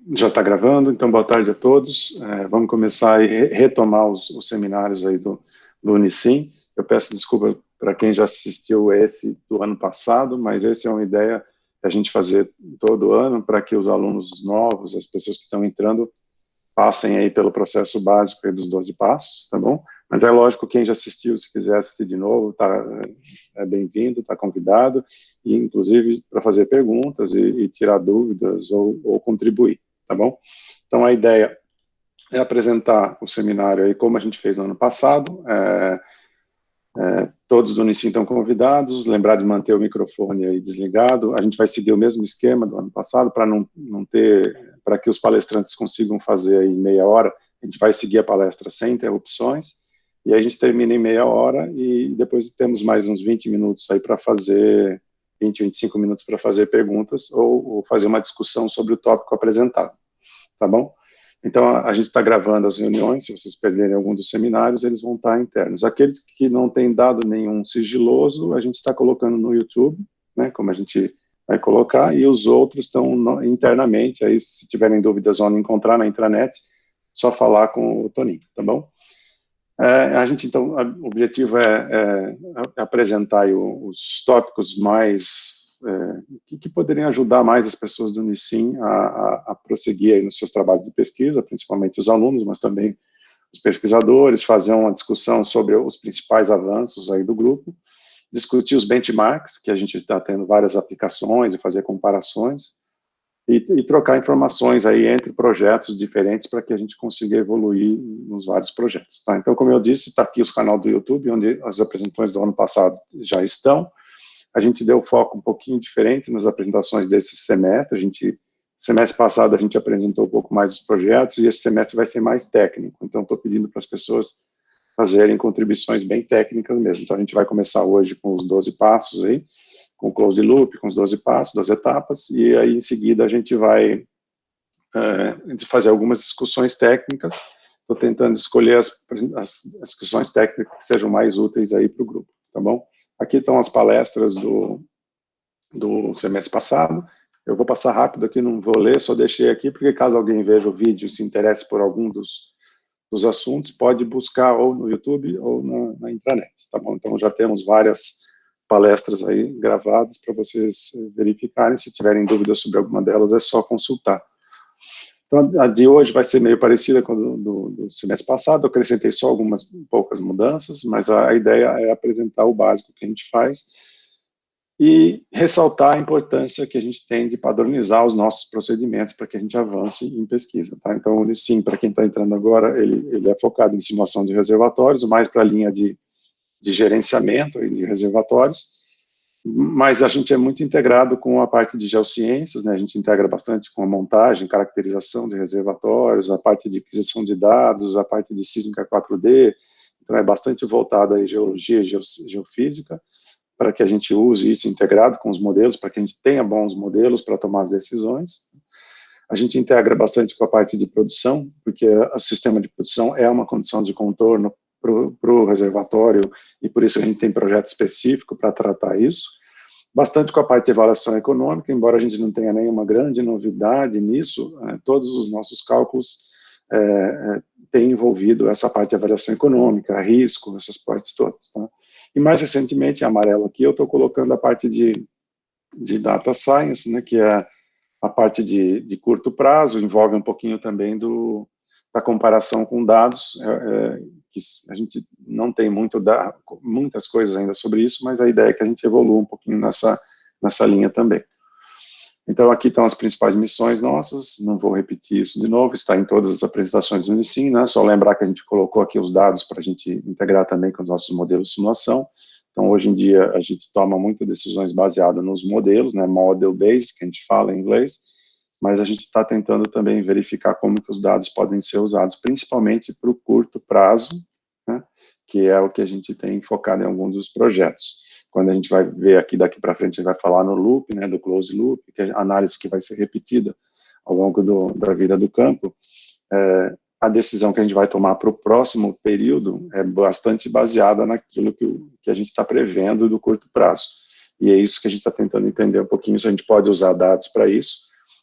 Já está gravando, então boa tarde a todos. Vamos começar e retomar os seminários aí do Unicim. Eu peço desculpa para quem já assistiu esse do ano passado, mas essa é uma ideia que a gente fazer todo ano para que os alunos novos, as pessoas que estão entrando, passem aí pelo processo básico aí dos 12 passos, tá bom? Mas é lógico, quem já assistiu, se quiser assistir de novo, é bem-vindo, está convidado, e inclusive para fazer perguntas e tirar dúvidas ou contribuir, tá bom? Então a ideia é apresentar o seminário aí como a gente fez no ano passado, todos do Unicim estão convidados, lembrar de manter o microfone aí desligado, a gente vai seguir o mesmo esquema do ano passado, para que os palestrantes consigam fazer aí meia hora, a gente vai seguir a palestra sem interrupções, e aí a gente termina em meia hora, e depois temos mais uns 20 minutos aí para fazer, 20, 25 minutos para fazer perguntas, ou fazer uma discussão sobre o tópico apresentado, tá bom? Então, a gente está gravando as reuniões, se vocês perderem algum dos seminários, eles vão estar internos. Aqueles que não têm dado nenhum sigiloso, a gente está colocando no YouTube, né, como a gente vai colocar, e os outros estão internamente, aí se tiverem dúvidas vão encontrar na intranet, só falar com o Toninho, tá bom? Então, o objetivo é apresentar aí os tópicos mais que poderiam ajudar mais as pessoas do Unicim a prosseguir aí nos seus trabalhos de pesquisa, principalmente os alunos, mas também os pesquisadores, fazer uma discussão sobre os principais avanços aí do grupo, discutir os benchmarks, que a gente está tendo várias aplicações e fazer comparações, e trocar informações aí entre projetos diferentes para que a gente consiga evoluir nos vários projetos, tá? Então, como eu disse, está aqui o canal do YouTube, onde as apresentações do ano passado já estão. A gente deu foco um pouquinho diferente nas apresentações desse semestre. Semestre passado a gente apresentou um pouco mais os projetos, e esse semestre vai ser mais técnico. Então, estou pedindo para as pessoas fazerem contribuições bem técnicas mesmo. Então, a gente vai começar hoje com os 12 passos aí, com o close loop, com os 12 passos, 12 etapas, e aí em seguida a gente vai fazer algumas discussões técnicas. Estou tentando escolher as discussões técnicas que sejam mais úteis aí para o grupo, tá bom? Aqui estão as palestras do semestre passado. Eu vou passar rápido aqui, não vou ler, só deixei aqui, porque caso alguém veja o vídeo e se interesse por algum dos assuntos, pode buscar ou no YouTube ou na intranet, tá bom? Então já temos várias palestras aí gravadas para vocês verificarem. Se tiverem dúvidas sobre alguma delas, é só consultar. Então, a de hoje vai ser meio parecida com a do semestre passado. Eu acrescentei só algumas poucas mudanças, mas a ideia é apresentar o básico que a gente faz e ressaltar a importância que a gente tem de padronizar os nossos procedimentos para que a gente avance em pesquisa, tá? Então, sim, para quem está entrando agora, ele é focado em simulação de reservatórios, mais para a linha de gerenciamento e de reservatórios, mas a gente é muito integrado com a parte de geociências, né? A gente integra bastante com a montagem, caracterização de reservatórios, a parte de aquisição de dados, a parte de sísmica 4D, então é bastante voltado a geologia e geofísica, para que a gente use isso integrado com os modelos, para que a gente tenha bons modelos para tomar as decisões. A gente integra bastante com a parte de produção, porque o sistema de produção é uma condição de contorno para o reservatório, e por isso a gente tem projeto específico para tratar isso. Bastante com a parte de avaliação econômica, embora a gente não tenha nenhuma grande novidade nisso, todos os nossos cálculos têm envolvido essa parte de avaliação econômica, risco, essas partes todas, tá? E mais recentemente, em amarelo aqui, eu estou colocando a parte de data science, né, que é a parte de curto prazo, envolve um pouquinho também da comparação com dados, que a gente não tem muitas coisas ainda sobre isso, mas a ideia é que a gente evolua um pouquinho nessa linha também. Então, aqui estão as principais missões nossas, não vou repetir isso de novo, está em todas as apresentações do Unicim, né? Só lembrar que a gente colocou aqui os dados para a gente integrar também com os nossos modelos de simulação. Então, hoje em dia, a gente toma muitas decisões baseadas nos modelos, né? Model-based, que a gente fala em inglês, mas a gente está tentando também verificar como que os dados podem ser usados, principalmente para o curto prazo, né? Que é o que a gente tem focado em alguns dos projetos. Quando a gente vai ver aqui daqui para frente, a gente vai falar no loop, né, do close loop, que é a análise que vai ser repetida ao longo da vida do campo. A decisão que a gente vai tomar para o próximo período é bastante baseada naquilo que a gente está prevendo do curto prazo. E é isso que a gente está tentando entender um pouquinho, se a gente pode usar dados para isso,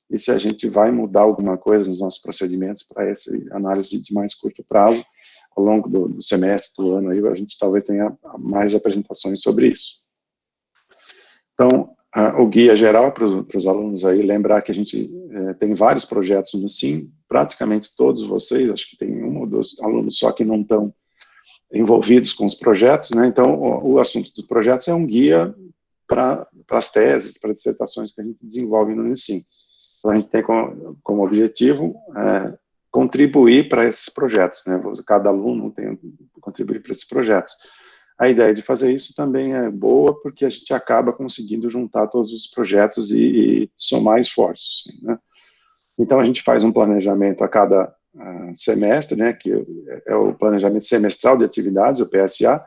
e se a gente vai mudar alguma coisa nos nossos procedimentos para essa análise de mais curto prazo. Ao longo do semestre, do ano, aí, a gente talvez tenha mais apresentações sobre isso. Então, o guia geral para os alunos aí, lembrar que a gente tem vários projetos no Unicim, praticamente todos vocês, acho que tem um ou dois alunos só que não estão envolvidos com os projetos, né? Então, o assunto dos projetos é um guia para as teses, para dissertações que a gente desenvolve no Unicim. Então, a gente tem como objetivo contribuir para esses projetos, né? Cada aluno tem que contribuir para esses projetos. A ideia de fazer isso também é boa, porque a gente acaba conseguindo juntar todos os projetos e somar esforços, né? Então, a gente faz um planejamento a cada semestre, né, que é o planejamento semestral de atividades, o PSA,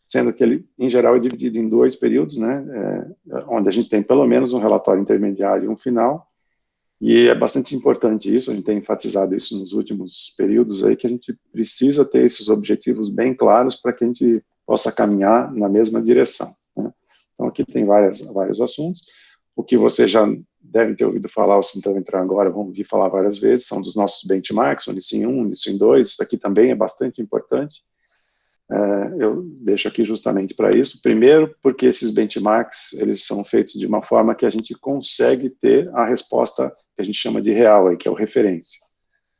sendo que ele, em geral, é dividido em 2 períodos, né, onde a gente tem pelo menos um relatório intermediário e um final, e é bastante importante isso, a gente tem enfatizado isso nos últimos períodos aí, que a gente precisa ter esses objetivos bem claros para que a gente possa caminhar na mesma direção, né? Então, aqui tem vários assuntos. O que você já deve ter ouvido falar, ou se então entrar agora, vamos ouvir falar várias vezes, são dos nossos benchmarks, Unicim 1, Unicim 2, isso aqui também é bastante importante. Eu deixo aqui justamente para isso. Primeiro, porque esses benchmarks, eles são feitos de uma forma que a gente consegue ter a resposta que a gente chama de real, aí, que é o referência.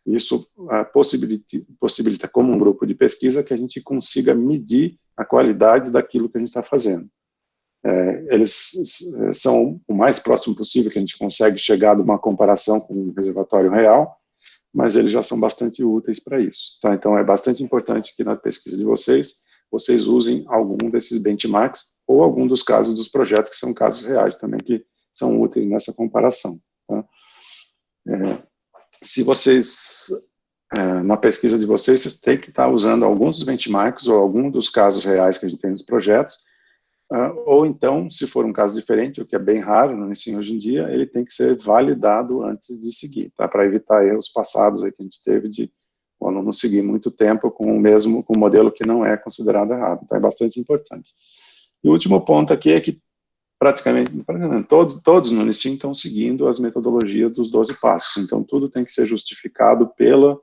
Isso possibilita, como um grupo de pesquisa, que a gente consiga medir a qualidade daquilo que a gente está fazendo. Eles são o mais próximo possível que a gente consegue chegar de uma comparação com um reservatório real, mas eles já são bastante úteis para isso, tá? Então, é bastante importante que na pesquisa de vocês usem algum desses benchmarks ou algum dos casos dos projetos, que são casos reais também, que são úteis nessa comparação, tá? Se vocês, na pesquisa de vocês têm que estar usando alguns dos benchmarks ou algum dos casos reais que a gente tem nos projetos, ou então, se for um caso diferente, o que é bem raro no ensino hoje em dia, ele tem que ser validado antes de seguir, tá? Para evitar erros passados aí que a gente teve de o aluno seguir muito tempo com o modelo que não é considerado errado. Então, é bastante importante. E o último ponto aqui é que praticamente todos no Unicim estão seguindo as metodologias dos 12 passos. Então, tudo tem que ser justificado pelo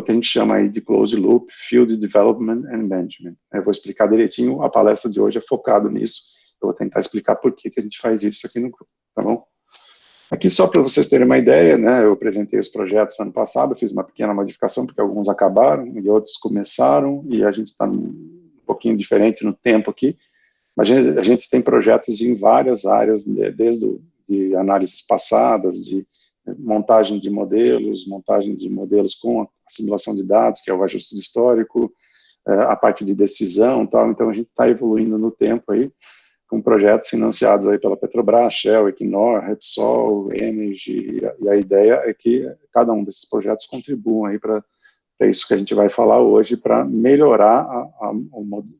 que a gente chama aí de Closed Loop, Field Development and Management. Eu vou explicar direitinho, a palestra de hoje é focado nisso, eu vou tentar explicar por que a gente faz isso aqui no grupo, tá bom? Aqui só para vocês terem uma ideia, né, eu apresentei os projetos no ano passado, fiz uma pequena modificação, porque alguns acabaram e outros começaram, e a gente está um pouquinho diferente no tempo aqui, mas a gente tem projetos em várias áreas, desde de análises passadas, de montagem de modelos com assimilação de dados, que é o ajuste histórico, a parte de decisão, tal. Então a gente está evoluindo no tempo aí, com projetos financiados aí pela Petrobras, Shell, Equinor, Repsol, Energy, e a ideia é que cada um desses projetos contribuam aí para isso que a gente vai falar hoje, para melhorar a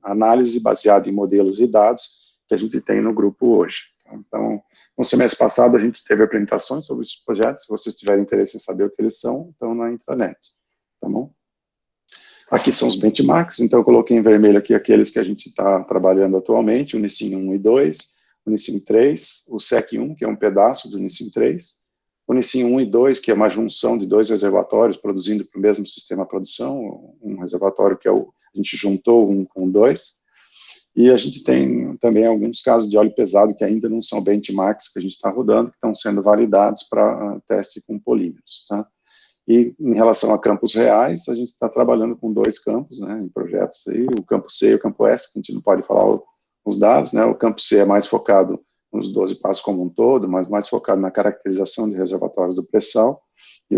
análise baseada em modelos e dados que a gente tem no grupo hoje. Então, no semestre passado, a gente teve apresentações sobre esses projetos. Se vocês tiverem interesse em saber o que eles são, estão na intranet, tá bom? Aqui são os benchmarks, então eu coloquei em vermelho aqui aqueles que a gente está trabalhando atualmente, Unicim 1 e 2, Unicim 3, o SEC 1, que é um pedaço do Unicim 3, Unicim 1 e 2, que é uma junção de 2 reservatórios produzindo para o mesmo sistema de produção, um reservatório que a gente juntou um com 2, e a gente tem também alguns casos de óleo pesado que ainda não são benchmarks que a gente está rodando, que estão sendo validados para teste com polímeros, tá? E em relação a campos reais, a gente está trabalhando com 2 campos, né, em projetos aí, o campo C e o campo S, que a gente não pode falar os dados, né, o campo C é mais focado nos 12 passos como um todo, mas mais focado na caracterização de reservatórios do pré-sal, e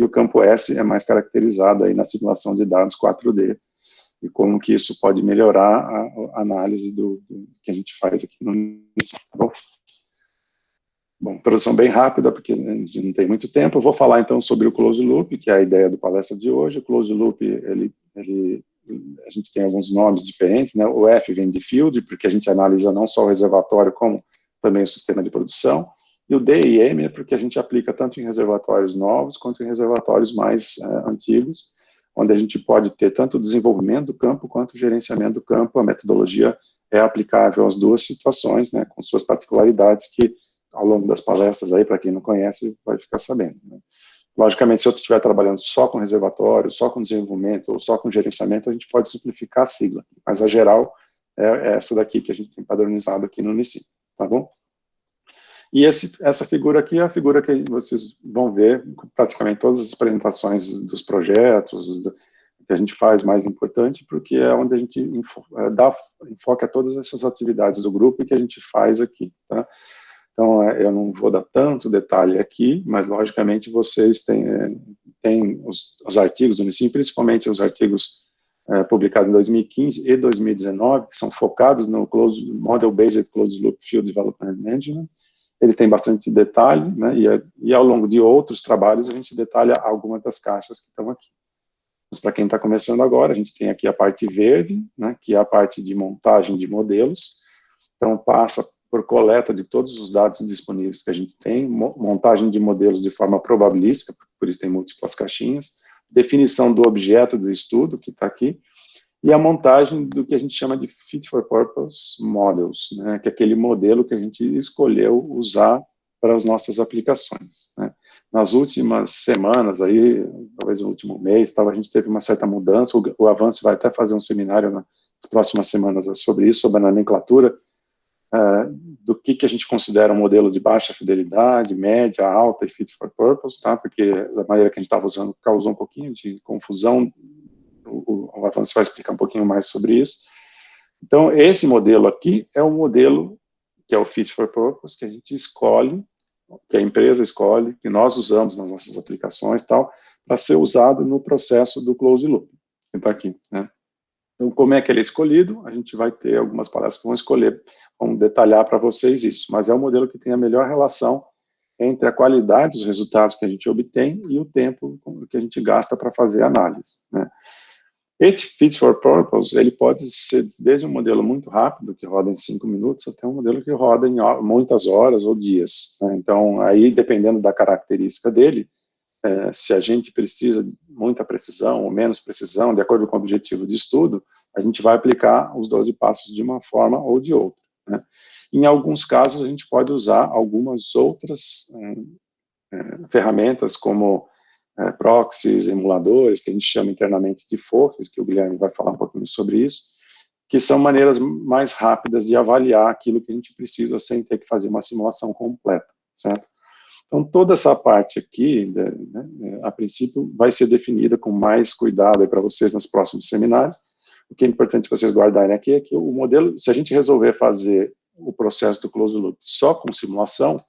o campo S é mais caracterizado aí na simulação de dados 4D, e como que isso pode melhorar a análise do que a gente faz aqui no Unicim, tá bom? Bom, introdução bem rápida, porque a gente não tem muito tempo. Eu vou falar, então, sobre o Closed Loop, que é a ideia do palestra de hoje. O Closed Loop, a gente tem alguns nomes diferentes, né? O F vem de Field, porque a gente analisa não só o reservatório, como também o sistema de produção. E o D e M é porque a gente aplica tanto em reservatórios novos, quanto em reservatórios mais antigos, onde a gente pode ter tanto o desenvolvimento do campo, quanto o gerenciamento do campo. A metodologia é aplicável às duas situações, né? Com suas particularidades que ao longo das palestras aí, para quem não conhece, vai ficar sabendo, né? Logicamente, se eu estiver trabalhando só com reservatório, só com desenvolvimento, ou só com gerenciamento, a gente pode simplificar a sigla, mas a geral é essa daqui que a gente tem padronizado aqui no Unicim, tá bom? E essa figura aqui é a figura que vocês vão ver praticamente todas as apresentações dos projetos, que a gente faz mais importante, porque é onde a gente dá enfoque a todas essas atividades do grupo que a gente faz aqui, tá? Então, eu não vou dar tanto detalhe aqui, mas, logicamente, vocês têm os artigos do Unicim, principalmente os artigos publicados em 2015 e 2019, que são focados no Model-Based Closed Loop Field Development Management. Ele tem bastante detalhe, né, e ao longo de outros trabalhos, a gente detalha algumas das caixas que estão aqui. Mas, para quem está começando agora, a gente tem aqui a parte verde, né, que é a parte de montagem de modelos. Então, passa por coleta de todos os dados disponíveis que a gente tem, montagem de modelos de forma probabilística, por isso tem múltiplas caixinhas, definição do objeto do estudo, que está aqui, e a montagem do que a gente chama de Fit for Purpose Models, né, que é aquele modelo que a gente escolheu usar para as nossas aplicações, né. Nas últimas semanas, aí, talvez no último mês, a gente teve uma certa mudança, o Avance vai até fazer um seminário nas próximas semanas sobre isso, sobre a nomenclatura, do que a gente considera um modelo de baixa fidelidade, média, alta e fit for purpose, tá? Porque a maneira que a gente estava usando causou um pouquinho de confusão, o Avanço vai explicar um pouquinho mais sobre isso. Então, esse modelo aqui é o modelo que é o fit for purpose, que a gente escolhe, que a empresa escolhe, que nós usamos nas nossas aplicações e tal, para ser usado no processo do closed loop, que está aqui, né? Então, como é que ele é escolhido? A gente vai ter algumas palestras que vão escolher, vão detalhar para vocês isso, mas é o modelo que tem a melhor relação entre a qualidade dos resultados que a gente obtém e o tempo que a gente gasta para fazer a análise, né? Esse Fit for Purpose, ele pode ser desde um modelo muito rápido, que roda em 5 minutos, até um modelo que roda em muitas horas ou dias, né? Então, aí, dependendo da característica dele, se a gente precisa de muita precisão ou menos precisão, de acordo com o objetivo de estudo, a gente vai aplicar os 12 passos de uma forma ou de outra, né? Em alguns casos, a gente pode usar algumas outras ferramentas, como proxies, emuladores, que a gente chama internamente de FOFs, que o Guilherme vai falar um pouquinho sobre isso, que são maneiras mais rápidas de avaliar aquilo que a gente precisa sem ter que fazer uma simulação completa, certo? Então, toda essa parte aqui, né, a princípio, vai ser definida com mais cuidado para vocês nos próximos seminários. O que é importante vocês guardarem aqui é que o modelo, se a gente resolver fazer o processo do closed loop só com simulação,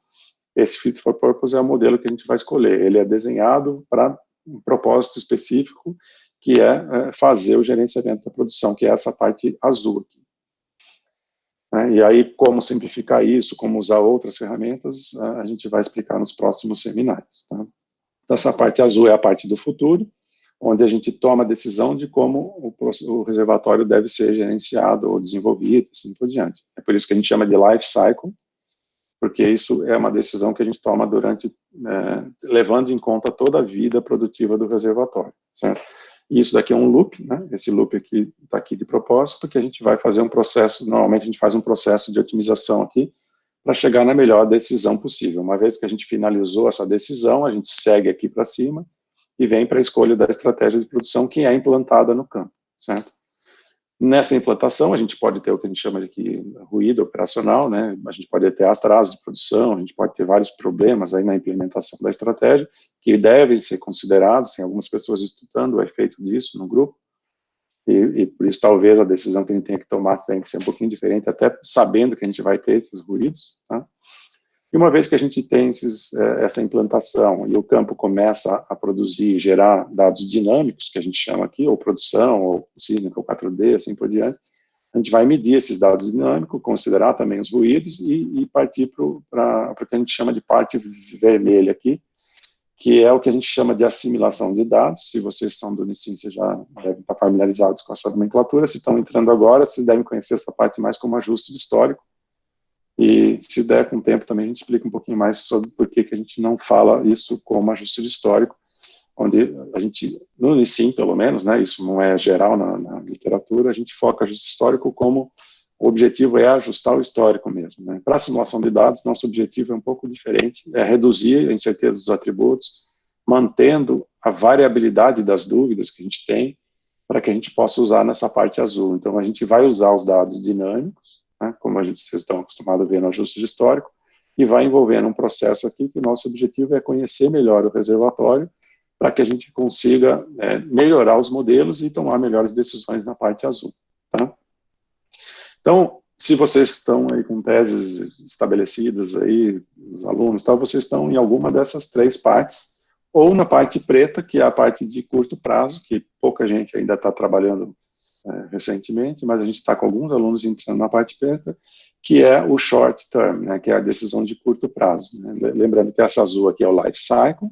esse Fit for Purpose é o modelo que a gente vai escolher. Ele é desenhado para um propósito específico, que é fazer o gerenciamento da produção, que é essa parte azul aqui. E aí, como simplificar isso, como usar outras ferramentas, a gente vai explicar nos próximos seminários, tá? Então, essa parte azul é a parte do futuro, onde a gente toma a decisão de como o reservatório deve ser gerenciado ou desenvolvido, assim por diante. É por isso que a gente chama de life cycle, porque isso é uma decisão que a gente toma durante, levando em conta toda a vida produtiva do reservatório, certo? E isso daqui é um loop, né? Esse loop aqui está aqui de propósito, porque a gente vai fazer um processo, normalmente a gente faz um processo de otimização aqui, para chegar na melhor decisão possível. Uma vez que a gente finalizou essa decisão, a gente segue aqui para cima e vem para a escolha da estratégia de produção que é implantada no campo, certo? Nessa implantação, a gente pode ter o que a gente chama de ruído operacional, né? A gente pode ter atrasos de produção, a gente pode ter vários problemas aí na implementação da estratégia, que devem ser considerados, tem algumas pessoas estudando o efeito disso no grupo, e por isso talvez a decisão que a gente tenha que tomar tem que ser um pouquinho diferente, até sabendo que a gente vai ter esses ruídos, tá? E uma vez que a gente tem essa implantação e o campo começa a produzir, gerar dados dinâmicos, que a gente chama aqui, ou produção, ou cínica, ou 4D, assim por diante, a gente vai medir esses dados dinâmicos, considerar também os ruídos e partir para o que a gente chama de parte vermelha aqui, que é o que a gente chama de assimilação de dados. Se vocês são do Unicim, vocês já devem estar familiarizados com essa nomenclatura. Se estão entrando agora, vocês devem conhecer essa parte mais como ajuste histórico. E se der com tempo também a gente explica um pouquinho mais sobre por que a gente não fala isso como ajuste histórico, onde a gente, no Unicim pelo menos, né, isso não é geral na literatura, a gente foca ajuste histórico como o objetivo é ajustar o histórico mesmo, né? Para a simulação de dados, nosso objetivo é um pouco diferente, é reduzir a incerteza dos atributos, mantendo a variabilidade das dúvidas que a gente tem, para que a gente possa usar nessa parte azul. Então, a gente vai usar os dados dinâmicos, né, como vocês estão acostumados a ver no ajuste de histórico, e vai envolvendo um processo aqui que o nosso objetivo é conhecer melhor o reservatório, para que a gente consiga melhorar os modelos e tomar melhores decisões na parte azul. Tá? Então, se vocês estão aí com teses estabelecidas aí, os alunos, tal, vocês estão em alguma dessas três partes, ou na parte preta, que é a parte de curto prazo, que pouca gente ainda está trabalhando recentemente, mas a gente está com alguns alunos entrando na parte preta, que é o short term, né, que é a decisão de curto prazo. Né? Lembrando que essa azul aqui é o life cycle,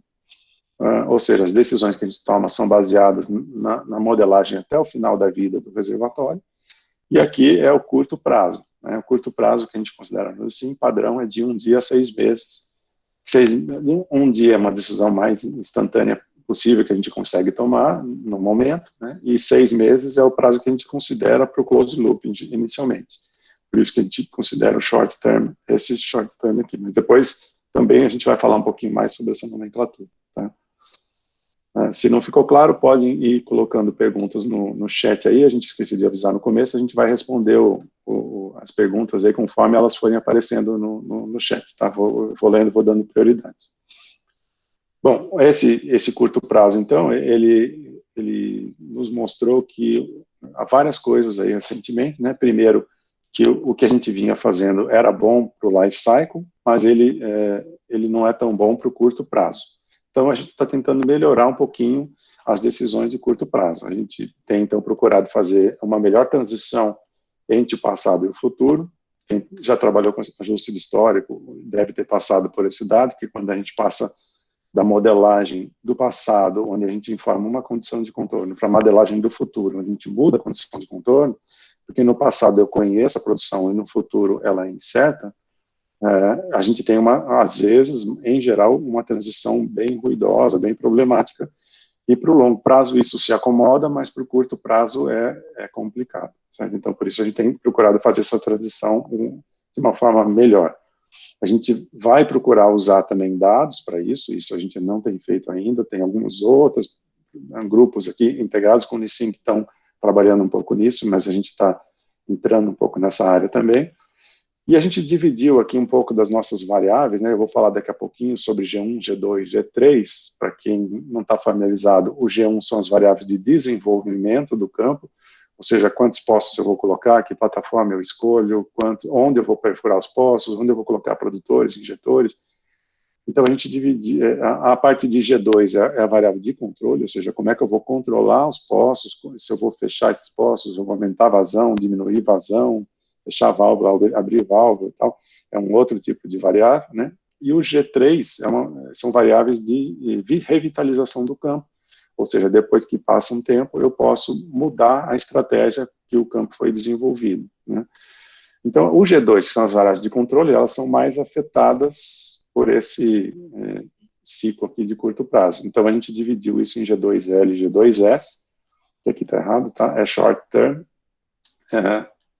ou seja, as decisões que a gente toma são baseadas na modelagem até o final da vida do reservatório, e aqui é o curto prazo. Né? O curto prazo que a gente considera assim, padrão é de 1 dia a 6 meses. Um dia é uma decisão mais instantânea possível que a gente consegue tomar no momento, né? E 6 meses é o prazo que a gente considera para o closed loop inicialmente. Por isso que a gente considera o short term, esse short term aqui. Mas depois também a gente vai falar um pouquinho mais sobre essa nomenclatura. Tá? Se não ficou claro, podem ir colocando perguntas no chat aí, a gente esqueceu de avisar no começo, a gente vai responder as perguntas aí conforme elas forem aparecendo no chat, tá? Vou lendo, vou dando prioridade. Bom, esse curto prazo, então, ele nos mostrou que há várias coisas aí recentemente, né? Primeiro, que o que a gente vinha fazendo era bom para o life cycle, mas ele não é tão bom para o curto prazo. Então, a gente está tentando melhorar um pouquinho as decisões de curto prazo. A gente tem, então, procurado fazer uma melhor transição entre o passado e o futuro. Quem já trabalhou com ajuste de histórico deve ter passado por esse dado, que quando a gente passa da modelagem do passado, onde a gente informa uma condição de contorno, para a modelagem do futuro, onde a gente muda a condição de contorno, porque no passado eu conheço a produção e no futuro ela é incerta, a gente tem, às vezes, em geral, uma transição bem ruidosa, bem problemática, e para o longo prazo isso se acomoda, mas para o curto prazo é complicado. Certo? Então, por isso a gente tem procurado fazer essa transição de uma forma melhor. A gente vai procurar usar também dados para isso a gente não tem feito ainda, tem alguns outros grupos aqui integrados com o Nissin que estão trabalhando um pouco nisso, mas a gente está entrando um pouco nessa área também. E a gente dividiu aqui um pouco das nossas variáveis, né? Eu vou falar daqui a pouquinho sobre G1, G2, G3, para quem não está familiarizado, o G1 são as variáveis de desenvolvimento do campo, ou seja, quantos poços eu vou colocar, que plataforma eu escolho, onde eu vou perfurar os poços, onde eu vou colocar produtores, injetores. Então, a gente divide, a parte de G2 é a variável de controle, ou seja, como é que eu vou controlar os poços, se eu vou fechar esses poços, eu vou aumentar a vazão, diminuir vazão, fechar a válvula, abrir válvula e tal, é um outro tipo de variável, né? E o G3 são variáveis de revitalização do campo, ou seja, depois que passa um tempo, eu posso mudar a estratégia que o campo foi desenvolvido, né? Então, o G2, que são as variáveis de controle, elas são mais afetadas por esse ciclo aqui de curto prazo. Então, a gente dividiu isso em G2L e G2S, que aqui está errado, tá? É short term,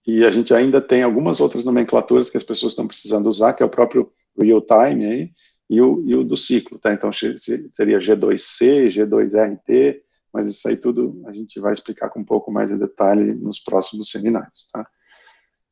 e a gente ainda tem algumas outras nomenclaturas que as pessoas estão precisando usar, que é o próprio real time aí, e o do ciclo, tá? Então, seria G2C, G2RT, mas isso aí tudo a gente vai explicar com um pouco mais de detalhe nos próximos seminários, tá?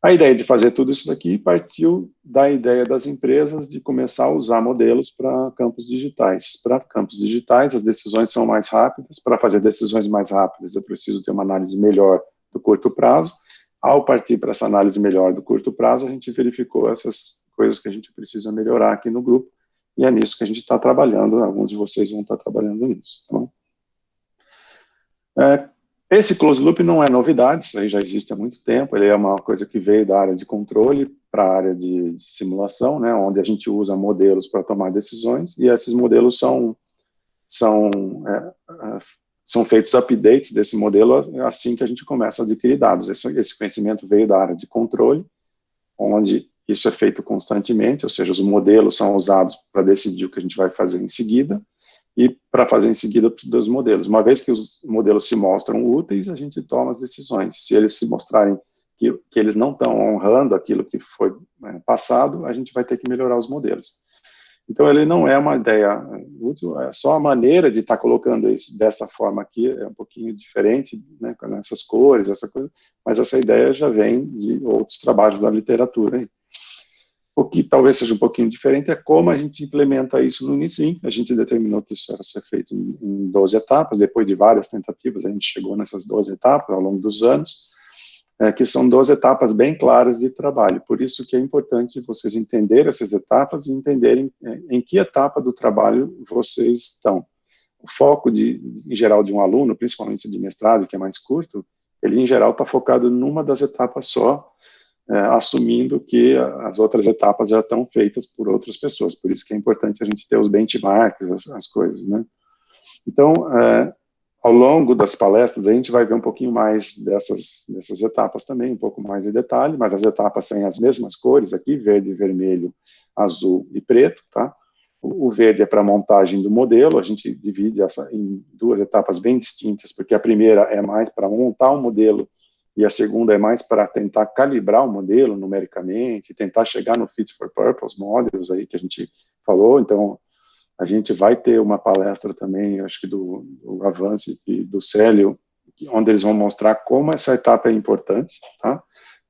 A ideia de fazer tudo isso daqui partiu da ideia das empresas de começar a usar modelos para campos digitais. Para campos digitais, as decisões são mais rápidas. Para fazer decisões mais rápidas, eu preciso ter uma análise melhor do curto prazo. Ao partir para essa análise melhor do curto prazo, a gente verificou essas coisas que a gente precisa melhorar aqui no grupo, e é nisso que a gente está trabalhando. Alguns de vocês vão estar trabalhando nisso, tá bom? Esse closed loop não é novidade, isso aí já existe há muito tempo, ele é uma coisa que veio da área de controle para a área de simulação, né, onde a gente usa modelos para tomar decisões, e esses modelos são feitos updates desse modelo assim que a gente começa a adquirir dados. Esse conhecimento veio da área de controle, onde isso é feito constantemente, ou seja, os modelos são usados para decidir o que a gente vai fazer em seguida, e para fazer em seguida dos modelos. Uma vez que os modelos se mostram úteis, a gente toma as decisões. Se eles se mostrarem que eles não estão honrando aquilo que foi passado, a gente vai ter que melhorar os modelos. Então, ele não é uma ideia útil, é só a maneira de estar colocando isso dessa forma aqui, é um pouquinho diferente, né, com essas cores, essa coisa, mas essa ideia já vem de outros trabalhos da literatura. Hein? O que talvez seja um pouquinho diferente é como a gente implementa isso no Unicim. A gente determinou que isso era ser feito em 12 etapas, depois de várias tentativas, a gente chegou nessas 12 etapas ao longo dos anos, que são 12 etapas bem claras de trabalho. Por isso que é importante vocês entenderem essas etapas e entenderem em que etapa do trabalho vocês estão. O foco, em geral, de um aluno, principalmente de mestrado, que é mais curto, ele, em geral, está focado numa das etapas só, assumindo que as outras etapas já estão feitas por outras pessoas. Por isso que é importante a gente ter os benchmarks, as coisas, né? Então, ao longo das palestras, a gente vai ver um pouquinho mais dessas etapas também, um pouco mais em detalhe, mas as etapas têm as mesmas cores aqui, verde, vermelho, azul e preto, tá? O verde é para montagem do modelo, a gente divide essa em duas etapas bem distintas, porque a primeira é mais para montar o modelo e a segunda é mais para tentar calibrar o modelo numericamente, tentar chegar no fit for purpose models aí que a gente falou. Então, a gente vai ter uma palestra também, acho que do Avance e do Célio, onde eles vão mostrar como essa etapa é importante, tá?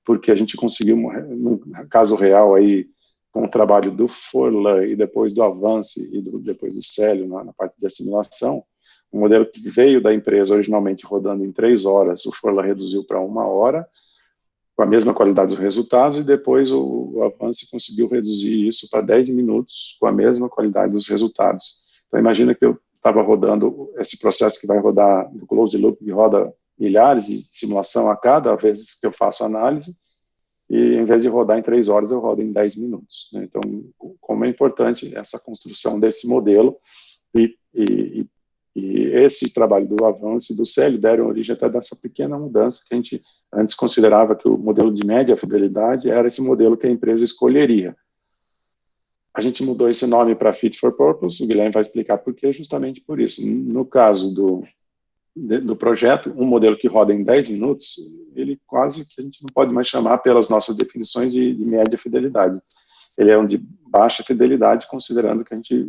Porque a gente conseguiu, no caso real aí, com o trabalho do Forlan e depois do Avance e depois do Célio na parte de assimilação, um modelo que veio da empresa originalmente rodando em 3 horas, o Forlan reduziu para 1 hora, com a mesma qualidade dos resultados, e depois o Avance conseguiu reduzir isso para 10 minutos, com a mesma qualidade dos resultados. Então, imagina que eu estava rodando esse processo que vai rodar do closed loop, que roda milhares de simulação a cada vez que eu faço análise, e em vez de rodar em 3 horas, eu rodo em 10 minutos. Né? Então, como é importante essa construção desse modelo, e esse trabalho do Avance e do Célio deram origem até dessa pequena mudança que a gente antes considerava que o modelo de média fidelidade era esse modelo que a empresa escolheria. A gente mudou esse nome para Fit for Purpose, o Guilherme vai explicar por quê, justamente por isso. No caso do projeto, um modelo que roda em 10 minutos, ele quase que a gente não pode mais chamar pelas nossas definições de média fidelidade. Ele é um de baixa fidelidade, considerando que a gente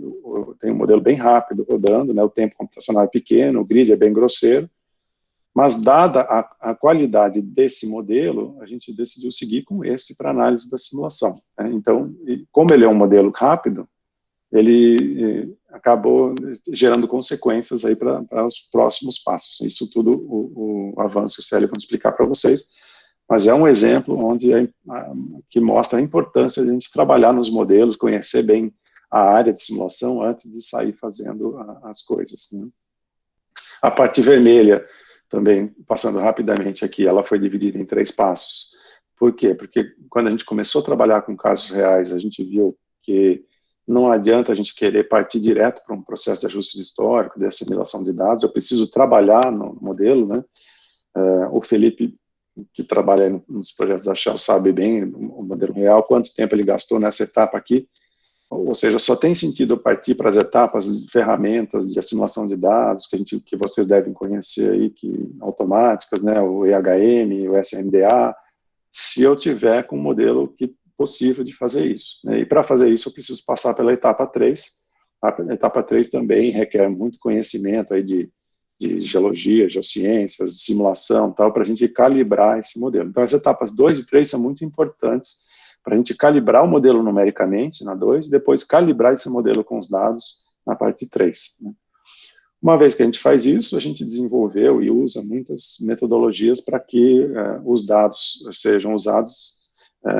tem um modelo bem rápido rodando, né, o tempo computacional é pequeno, o grid é bem grosseiro, mas dada a qualidade desse modelo, a gente decidiu seguir com esse para análise da simulação. Né? Então, como ele é um modelo rápido, ele acabou gerando consequências aí para os próximos passos. Isso tudo o Avance e o Célio vão explicar para vocês, mas é um exemplo onde que mostra a importância de a gente trabalhar nos modelos, conhecer bem a área de simulação antes de sair fazendo as coisas. Né? A parte vermelha, também, passando rapidamente aqui, ela foi dividida em 3 passos. Por quê? Porque quando a gente começou a trabalhar com casos reais, a gente viu que não adianta a gente querer partir direto para um processo de ajuste histórico, de assimilação de dados, eu preciso trabalhar no modelo, né? O Felipe, que trabalha nos projetos da Shell, sabe bem o modelo real, quanto tempo ele gastou nessa etapa aqui, ou seja, só tem sentido partir para as etapas de ferramentas de assimilação de dados, que vocês devem conhecer aí, automáticas, né, o EHM, o SMDA, se eu tiver com um modelo possível de fazer isso. Né, e para fazer isso, eu preciso passar pela etapa 3. A etapa 3 também requer muito conhecimento aí de geologia, geociências, simulação, tal, para a gente calibrar esse modelo. Então, as etapas 2 e 3 são muito importantes para a gente calibrar o modelo numericamente na 2, e depois calibrar esse modelo com os dados na parte 3. Né? Uma vez que a gente faz isso, a gente desenvolveu e usa muitas metodologias para que os dados sejam usados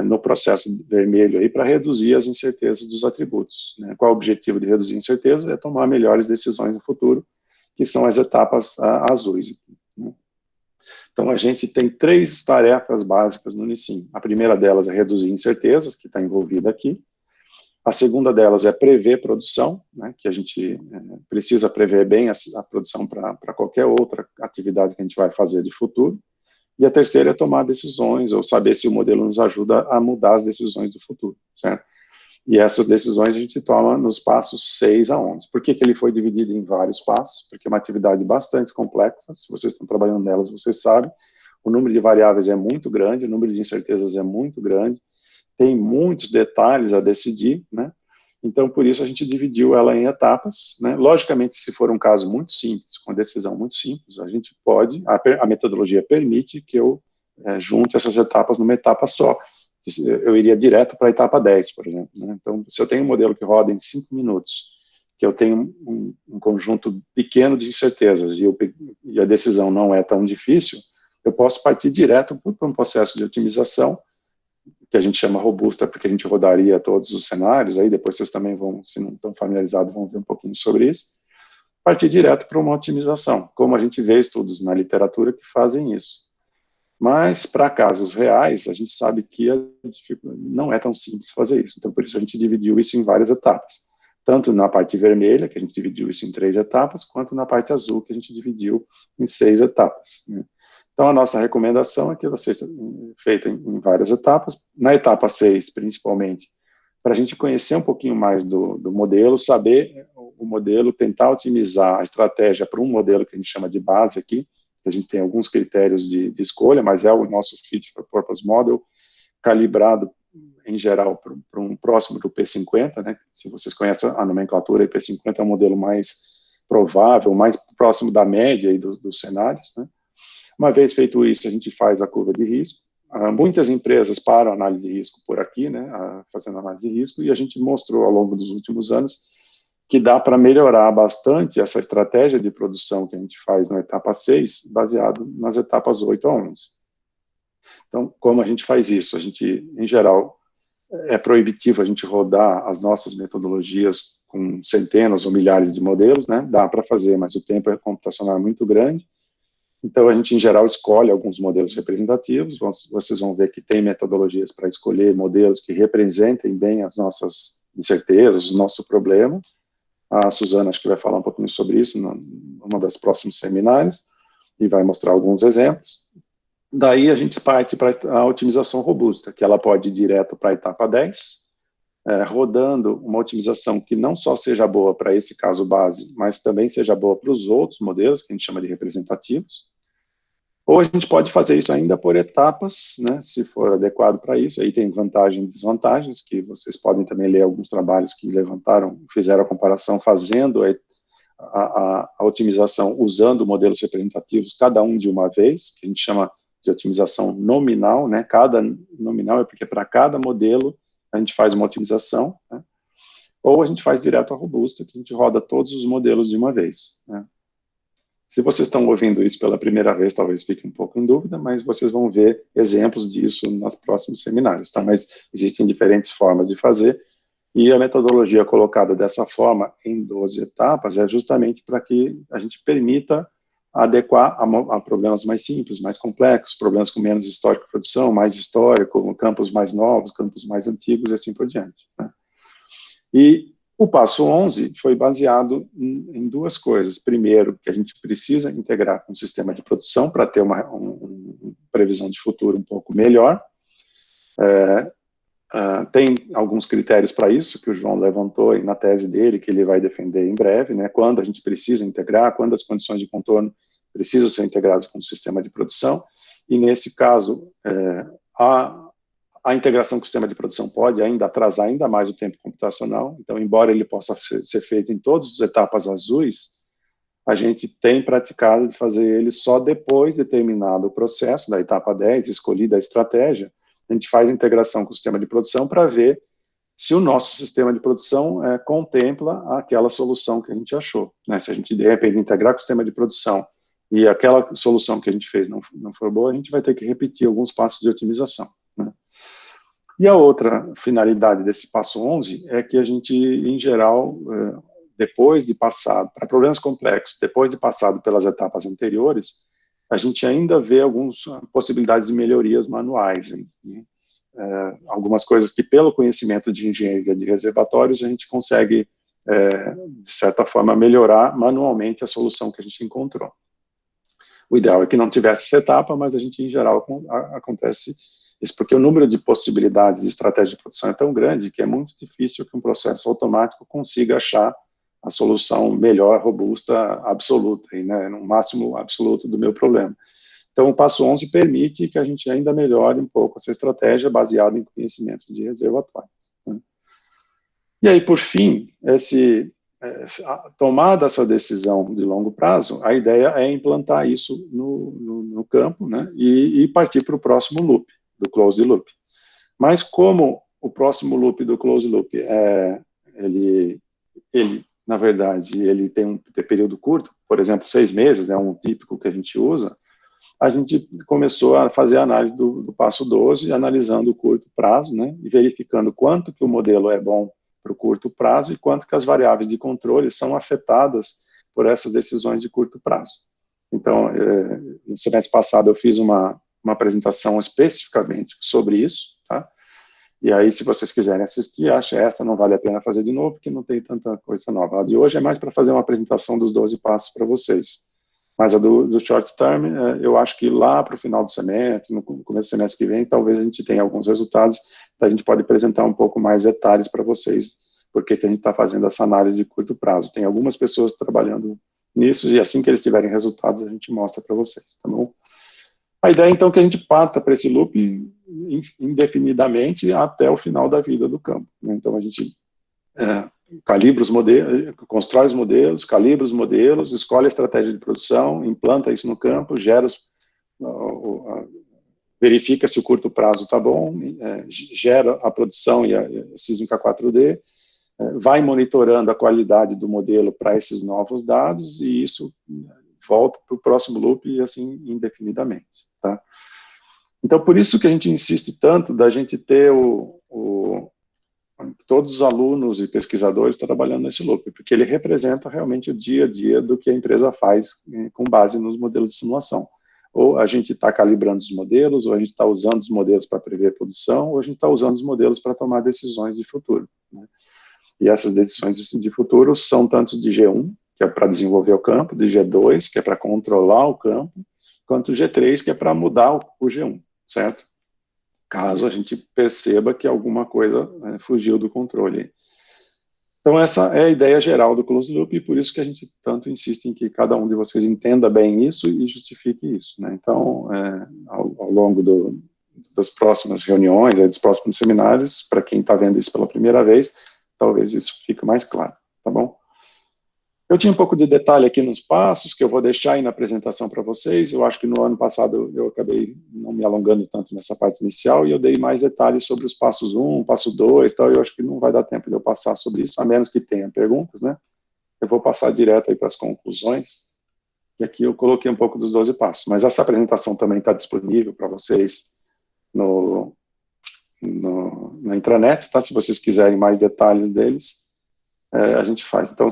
no processo vermelho aí para reduzir as incertezas dos atributos. Né? Qual o objetivo de reduzir a incerteza? É tomar melhores decisões no futuro, que são as etapas azuis. Né? Então, a gente tem 3 tarefas básicas no Unicim. A primeira delas é reduzir incertezas, que está envolvida aqui. A segunda delas é prever produção, né, que a gente precisa prever bem a produção para qualquer outra atividade que a gente vai fazer de futuro. E a terceira é tomar decisões, ou saber se o modelo nos ajuda a mudar as decisões do futuro, certo? E essas decisões a gente toma nos passos 6 a 11. Por que ele foi dividido em vários passos? Porque é uma atividade bastante complexa, se vocês estão trabalhando nelas, vocês sabem. o número de variáveis é muito grande, o número de incertezas é muito grande, tem muitos detalhes a decidir, né? Então, por isso, a gente dividiu ela em etapas, né? Logicamente, se for um caso muito simples, com uma decisão muito simples, a gente pode, a metodologia permite que eu junte essas etapas numa etapa só. Eu iria direto para a etapa 10, por exemplo, né? Então, se eu tenho um modelo que roda em 5 minutos, que eu tenho um conjunto pequeno de incertezas e a decisão não é tão difícil, eu posso partir direto para um processo de otimização, que a gente chama robusta, porque a gente rodaria todos os cenários, aí depois vocês também vão, se não estão familiarizados, vão ver um pouquinho sobre isso, partir direto para uma otimização, como a gente vê estudos na literatura que fazem isso. Mas, para casos reais, a gente sabe que não é tão simples fazer isso, então por isso a gente dividiu isso em várias etapas, tanto na parte vermelha, que a gente dividiu isso em 3 etapas, quanto na parte azul, que a gente dividiu em 6 etapas, né? Então, a nossa recomendação é que ela seja feita em várias etapas. Na etapa 6, principalmente, para a gente conhecer um pouquinho mais do modelo, saber o modelo, tentar otimizar a estratégia para um modelo que a gente chama de base aqui. A gente tem alguns critérios de escolha, mas é o nosso fit for purpose model, calibrado, em geral, para um próximo do P50, né? Se vocês conhecem a nomenclatura, o P50 é o modelo mais provável, mais próximo da média aí dos cenários, né? Uma vez feito isso, a gente faz a curva de risco. Muitas empresas param a análise de risco por aqui, né, fazendo análise de risco, e a gente mostrou ao longo dos últimos anos que dá para melhorar bastante essa estratégia de produção que a gente faz na etapa 6, baseado nas etapas 8 a 11. Então, como a gente faz isso? A gente, em geral, é proibitivo a gente rodar as nossas metodologias com centenas ou milhares de modelos, né? Dá para fazer, mas o tempo computacional é muito grande. Então, a gente, em geral, escolhe alguns modelos representativos. Vocês vão ver que tem metodologias para escolher modelos que representem bem as nossas incertezas, o nosso problema. A Suzana, acho que vai falar um pouquinho sobre isso numa das próximos seminários, e vai mostrar alguns exemplos. Daí, a gente parte para a otimização robusta, que ela pode ir direto para a etapa 10, rodando uma otimização que não só seja boa para esse caso base, mas também seja boa para os outros modelos, que a gente chama de representativos. Ou a gente pode fazer isso ainda por etapas, né, se for adequado para isso. Aí tem vantagens e desvantagens, que vocês podem também ler alguns trabalhos que fizeram a comparação fazendo a otimização usando modelos representativos, cada um de uma vez, que a gente chama de otimização nominal, né? Cada nominal é porque para cada modelo a gente faz uma otimização, né? Ou a gente faz direto a robusta, que a gente roda todos os modelos de uma vez, né? Se vocês estão ouvindo isso pela primeira vez, talvez fique um pouco em dúvida, mas vocês vão ver exemplos disso nos próximos seminários, tá? Mas existem diferentes formas de fazer, e a metodologia colocada dessa forma, em 12 etapas, é justamente para que a gente permita adequar a problemas mais simples, mais complexos, problemas com menos histórico de produção, mais histórico, campos mais novos, campos mais antigos, e assim por diante, né? E o passo 11 foi baseado em duas coisas. Primeiro, que a gente precisa integrar com o sistema de produção para ter uma previsão de futuro um pouco melhor. Tem alguns critérios para isso, que o João levantou aí na tese dele, que ele vai defender em breve, né? Quando a gente precisa integrar, quando as condições de contorno precisam ser integradas com o sistema de produção. E, nesse caso, a integração com o sistema de produção pode ainda atrasar ainda mais o tempo computacional. Então, embora ele possa ser feito em todas as etapas azuis, a gente tem praticado de fazer ele só depois de terminado o processo, da etapa 10, escolhida a estratégia, a gente faz a integração com o sistema de produção para ver se o nosso sistema de produção contempla aquela solução que a gente achou, né? Se a gente, de repente, integrar com o sistema de produção e aquela solução que a gente fez não for boa, a gente vai ter que repetir alguns passos de otimização, né? E a outra finalidade desse passo 11 é que a gente, em geral, depois de passado, para problemas complexos, depois de passado pelas etapas anteriores, a gente ainda vê algumas possibilidades de melhorias manuais, né? Algumas coisas que, pelo conhecimento de engenharia de reservatórios, a gente consegue, de certa forma, melhorar manualmente a solução que a gente encontrou. O ideal é que não tivesse essa etapa, mas a gente, em geral, acontece isso porque o número de possibilidades de estratégia de produção é tão grande que é muito difícil que um processo automático consiga achar a solução melhor, robusta, absoluta, né, no máximo absoluto do meu problema. Então, o passo 11 permite que a gente ainda melhore um pouco essa estratégia baseada em conhecimento de reservatórios, né? E aí, por fim, tomada essa decisão de longo prazo, a ideia é implantar isso no campo, né, e partir para o próximo loop, do closed loop. Mas como o próximo loop do closed loop, ele na verdade, ele tem um período curto, por exemplo, 6 meses, é um típico que a gente usa, a gente começou a fazer a análise do passo 12, analisando o curto prazo, né, e verificando quanto que o modelo é bom para o curto prazo e quanto que as variáveis de controle são afetadas por essas decisões de curto prazo. Então, no semestre passado eu fiz uma apresentação especificamente sobre isso, tá? E aí, se vocês quiserem assistir, acho essa não vale a pena fazer de novo, porque não tem tanta coisa nova. A de hoje é mais para fazer uma apresentação dos 12 passos para vocês. Mas a do short term, eu acho que lá para o final do semestre, no começo do semestre que vem, talvez a gente tenha alguns resultados, a gente pode apresentar um pouco mais detalhes para vocês, porque que a gente está fazendo essa análise de curto prazo. Tem algumas pessoas trabalhando nisso, e assim que eles tiverem resultados, a gente mostra para vocês, tá bom? A ideia, então, é que a gente parta para esse loop indefinidamente até o final da vida do campo, né? Então, a gente calibra os modelos, constrói os modelos, calibra os modelos, escolhe a estratégia de produção, implanta isso no campo, verifica se o curto prazo está bom, gera a produção e esses em K4D, vai monitorando a qualidade do modelo para esses novos dados e isso volta para o próximo loop e assim indefinidamente, tá? Então, por isso que a gente insiste tanto da gente ter todos os alunos e pesquisadores trabalhando nesse loop, porque ele representa realmente o dia a dia do que a empresa faz com base nos modelos de simulação. Ou a gente está calibrando os modelos, ou a gente está usando os modelos para prever produção, ou a gente está usando os modelos para tomar decisões de futuro, né? E essas decisões de futuro são tanto de G1, que é para desenvolver o campo, de G2, que é para controlar o campo, quanto G3, que é para mudar o G1, certo? Caso a gente perceba que alguma coisa fugiu do controle. Então, essa é a ideia geral do closed loop, e por isso que a gente tanto insiste em que cada um de vocês entenda bem isso e justifique isso, né? Então, ao longo das próximas reuniões, dos próximos seminários, para quem está vendo isso pela primeira vez, talvez isso fique mais claro, tá bom? Eu tinha um pouco de detalhe aqui nos passos, que eu vou deixar aí na apresentação para vocês. Eu acho que no ano passado eu acabei não me alongando tanto nessa parte inicial, e eu dei mais detalhes sobre os passos 1, passo 2, tal. Eu acho que não vai dar tempo de eu passar sobre isso, a menos que tenha perguntas, né? Eu vou passar direto aí para as conclusões, e aqui eu coloquei um pouco dos 12 passos. Mas essa apresentação também está disponível para vocês na intranet, tá? Se vocês quiserem mais detalhes deles, a gente faz. Então,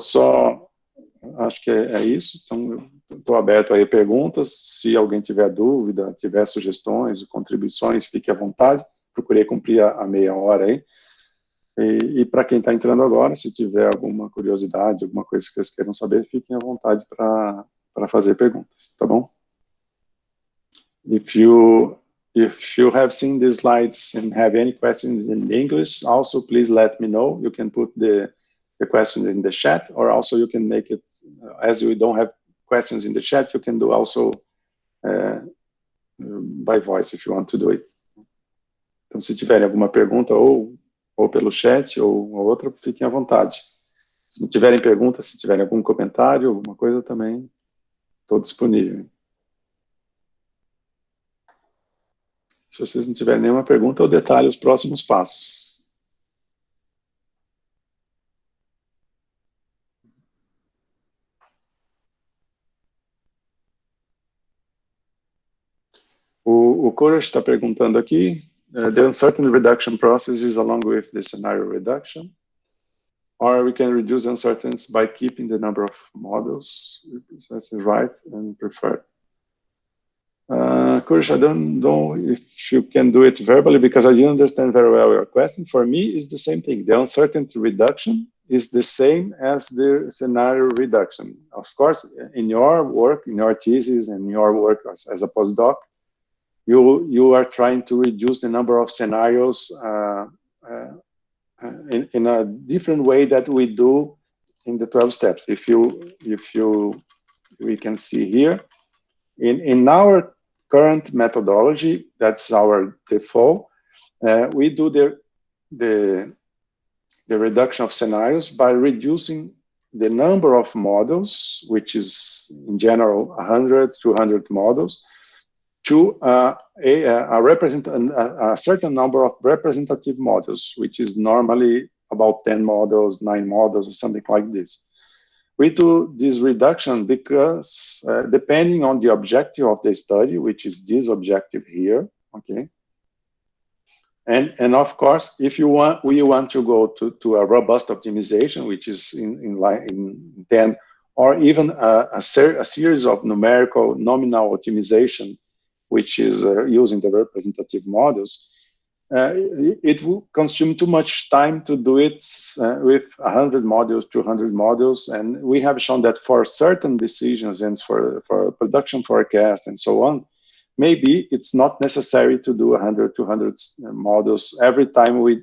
acho que é isso. Então, estou aberto aí a perguntas. Se alguém tiver dúvida, tiver sugestões, contribuições, fique à vontade. Procurei cumprir a meia hora aí. E para quem está entrando agora, se tiver alguma curiosidade, alguma coisa que vocês queiram saber, fiquem à vontade para fazer perguntas, tá bom? If you have seen the slides and have any questions in English, also please let me know. You can put the question in the chat, or also you can make it, as you don't have questions in the chat, you can do also by voice, if you want to do it. Então, se tiverem alguma pergunta, ou pelo chat, ou outra, fiquem à vontade. Se não tiverem perguntas, se tiverem algum comentário, alguma coisa também, estou disponível. Se vocês não tiverem nenhuma pergunta, eu detalho os próximos passos. O Courage está perguntando aqui, the uncertainty reduction process is along with the scenario reduction, or we can reduce uncertainties by keeping the number of models, that's right and preferred. Courage, I don't know if you can do it verbally, because I didn't understand very well your question. For me, it's the same thing. The uncertainty reduction is the same as the scenario reduction. Of course, in your work, in your thesis, and your work as a postdoc, you are trying to reduce the number of scenarios in a different way that we do in the 12 steps. We can see here, in our current methodology, that's our default, we do the reduction of scenarios by reducing the number of models, which is in general 100, 200 models, to a certain number of representative models, which is normally about 10 models, 9 models, or something like this. We do this reduction because depending on the objective of the study, which is this objective here, okay? And of course, if we want to go to a robust optimization, which is in 10, or even a series of numerical nominal optimization, which is using the representative models, it will consume too much time to do it with 100 models, 200 models, and we have shown that for certain decisions and for production forecast and so on, maybe it's not necessary to do 100, 200 models every time we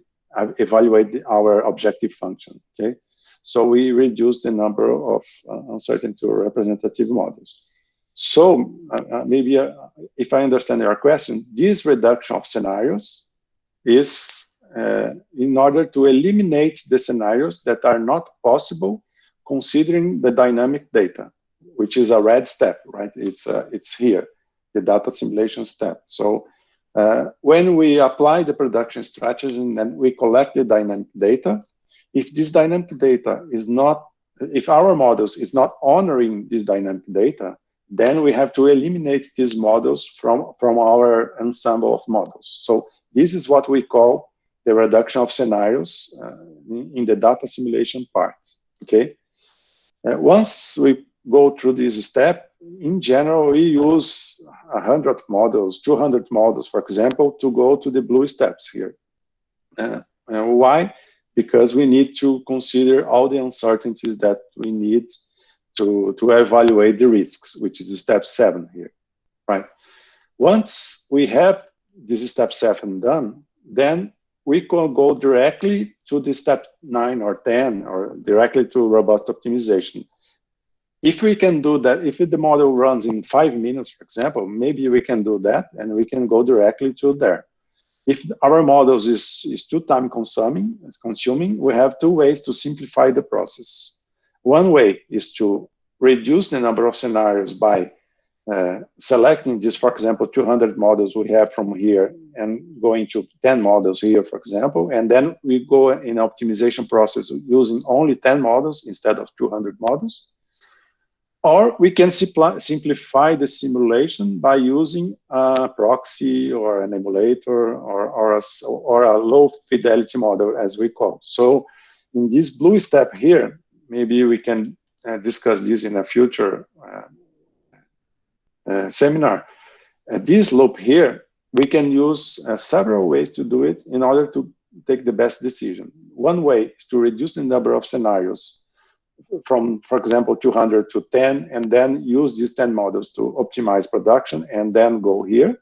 evaluate our objective function, okay? So we reduce the number of uncertainty or representative models. So maybe if I understand your question, this reduction of scenarios is in order to eliminate the scenarios that are not possible considering the dynamic data, which is a red step, right? It's here, the data assimilation step. So when we apply the production strategy and then we collect the dynamic data, if this dynamic data is not, if our models is not honoring this dynamic data, then we have to eliminate these models from our ensemble of models. So this is what we call the reduction of scenarios in the data assimilation part, okay? Once we go through this step, in general, we use 100 models, 200 models, for example, to go to the blue steps here. Why? Because we need to consider all the uncertainties that we need to evaluate the risks, which is step 7 here, right? Once we have this step 7 done, then we can go directly to the step 9 or 10, or directly to robust optimization. If we can do that, if the model runs in 5 minutes, for example, maybe we can do that, and we can go directly to there. If our models is too time consuming, we have 2 ways to simplify the process. One way is to reduce the number of scenarios by selecting this, for example, 200 models we have from here and going to 10 models here, for example, and then we go in optimization process using only 10 models instead of 200 models. Or we can simplify the simulation by using a proxy or an emulator or a low fidelity model, as we call. So in this blue step here, maybe we can discuss this in a future seminar. This loop here, we can use several ways to do it in order to take the best decision. One way is to reduce the number of scenarios from, for example, 200 to 10, and then use these 10 models to optimize production and then go here.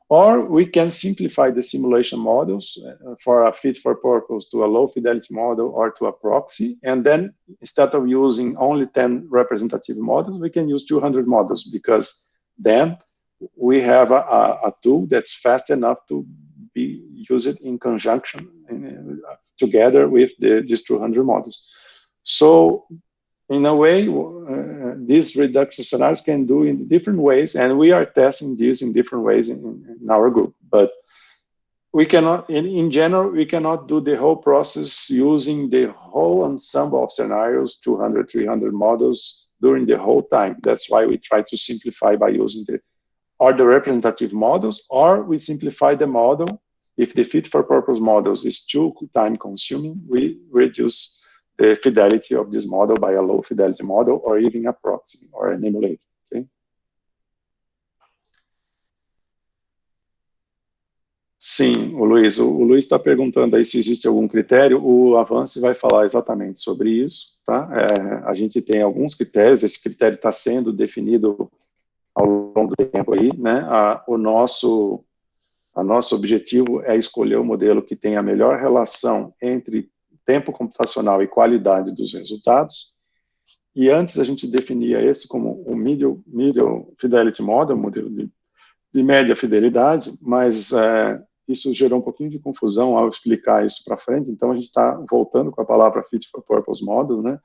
Or we can simplify the simulation models for a fit for purpose to a low fidelity model or to a proxy. And then instead of using only 10 representative models, we can use 200 models, because then we have a tool that's fast enough to be used in conjunction together with these 200 models. So in a way, these reduction scenarios can do in different ways, and we are testing this in different ways in our group. But we cannot, in general, we cannot do the whole process using the whole ensemble of scenarios, 200, 300 models during the whole time. That's why we try to simplify by using the representative models, or we simplify the model. If the fit for purpose models is too time consuming, we reduce the fidelity of this model by a low fidelity model, or even a proxy or an emulator, okay? Sim, o Luiz está perguntando aí se existe algum critério. O Avance vai falar exatamente sobre isso, tá? A gente tem alguns critérios, esse critério está sendo definido ao longo do tempo aí, né? O nosso objetivo é escolher o modelo que tem a melhor relação entre tempo computacional e qualidade dos resultados. e antes a gente definia esse como o Medium Fidelity Model, modelo de média fidelidade, mas isso gerou um pouquinho de confusão ao explicar isso para frente, então a gente está voltando com a palavra Fit for Purpose Model, né?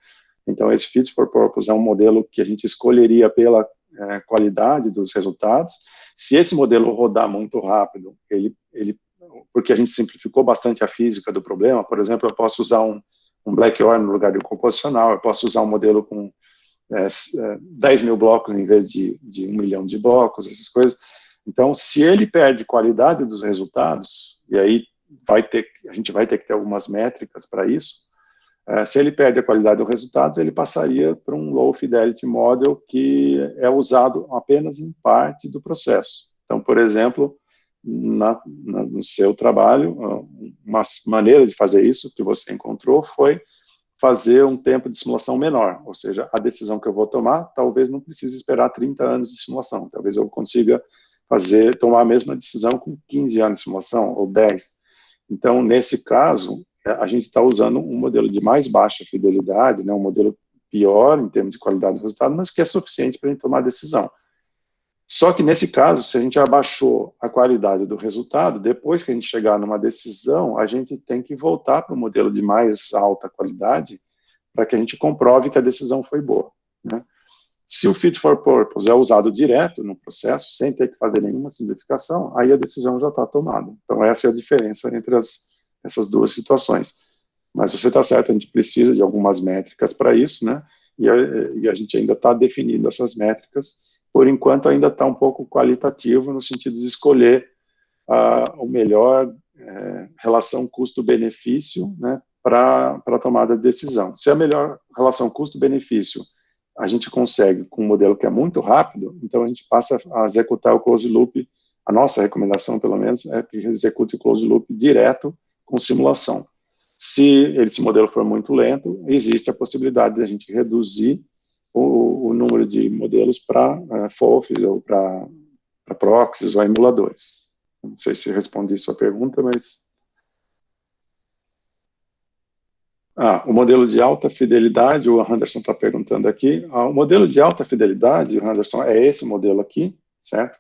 Então esse Fit for Purpose é um modelo que a gente escolheria pela qualidade dos resultados. Se esse modelo rodar muito rápido, porque a gente simplificou bastante a física do problema, por exemplo, eu posso usar um Black-OR no lugar de um composicional, eu posso usar um modelo com 10 mil blocos em vez de 1 milhão de blocos, essas coisas. Então, se ele perde qualidade dos resultados, e aí a gente vai ter que ter algumas métricas para isso, se ele perde a qualidade dos resultados, ele passaria para um Low Fidelity Model que é usado apenas em parte do processo. Então, por exemplo, no seu trabalho, uma maneira de fazer isso que você encontrou foi fazer um tempo de simulação menor, ou seja, a decisão que eu vou tomar, talvez não precise esperar 30 anos de simulação, talvez eu consiga tomar a mesma decisão com 15 anos de simulação, ou 10. Então, nesse caso, a gente está usando um modelo de mais baixa fidelidade, né, um modelo pior em termos de qualidade do resultado, mas que é suficiente para a gente tomar a decisão. Só que nesse caso, se a gente abaixou a qualidade do resultado, depois que a gente chegar numa decisão, a gente tem que voltar para o modelo de mais alta qualidade para que a gente comprove que a decisão foi boa, né? Se o Fit for Purpose é usado direto no processo, sem ter que fazer nenhuma simplificação, aí a decisão já está tomada. Então, essa é a diferença entre essas duas situações. Mas você está certo, a gente precisa de algumas métricas para isso, né? E a gente ainda está definindo essas métricas. Por enquanto, ainda está um pouco qualitativo, no sentido de escolher o melhor relação custo-benefício, né, para a tomada de decisão. Se a melhor relação custo-benefício a gente consegue com um modelo que é muito rápido, então a gente passa a executar o closed loop. A nossa recomendação, pelo menos, é que execute o closed loop direto com simulação. Se esse modelo for muito lento, existe a possibilidade de a gente reduzir o número de modelos para FOFs ou para proxies ou emuladores. Não sei se respondi sua pergunta, mas... o modelo de alta fidelidade, o Anderson está perguntando aqui. O modelo de alta fidelidade, o Anderson, é esse modelo aqui, certo?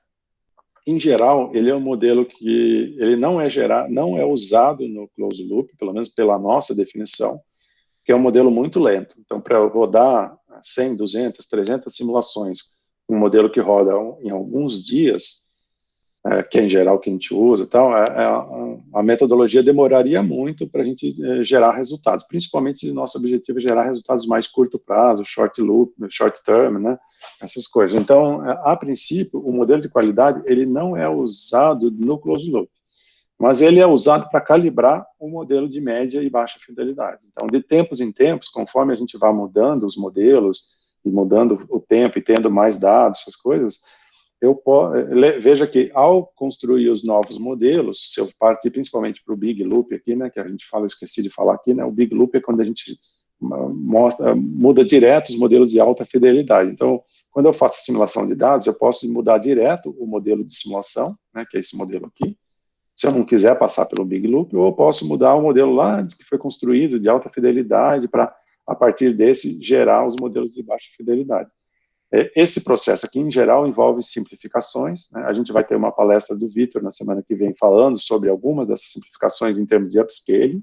Em geral, ele é um modelo que ele não é usado no closed loop, pelo menos pela nossa definição, que é um modelo muito lento. Então, para rodar 100, 200, 300 simulações, um modelo que roda em alguns dias, que é em geral que a gente usa, tal, a metodologia demoraria muito para a gente gerar resultados, principalmente se nosso objetivo é gerar resultados mais de curto prazo, short loop, short term, né, essas coisas. Então, a princípio, o modelo de qualidade, ele não é usado no closed loop, mas ele é usado para calibrar o modelo de média e baixa fidelidade. Então, de tempos em tempos, conforme a gente vai mudando os modelos, e mudando o tempo e tendo mais dados, essas coisas, veja que ao construir os novos modelos, se eu partir principalmente para o Big Loop aqui, né, que a gente fala, eu esqueci de falar aqui, né, o Big Loop é quando a gente muda direto os modelos de alta fidelidade. Então, quando eu faço a simulação de dados, eu posso mudar direto o modelo de simulação, né, que é esse modelo aqui, se eu não quiser passar pelo Big Loop, ou eu posso mudar o modelo lá que foi construído de alta fidelidade para, a partir desse, gerar os modelos de baixa fidelidade. Esse processo aqui, em geral, envolve simplificações, né? A gente vai ter uma palestra do Vitor na semana que vem falando sobre algumas dessas simplificações em termos de upscaling,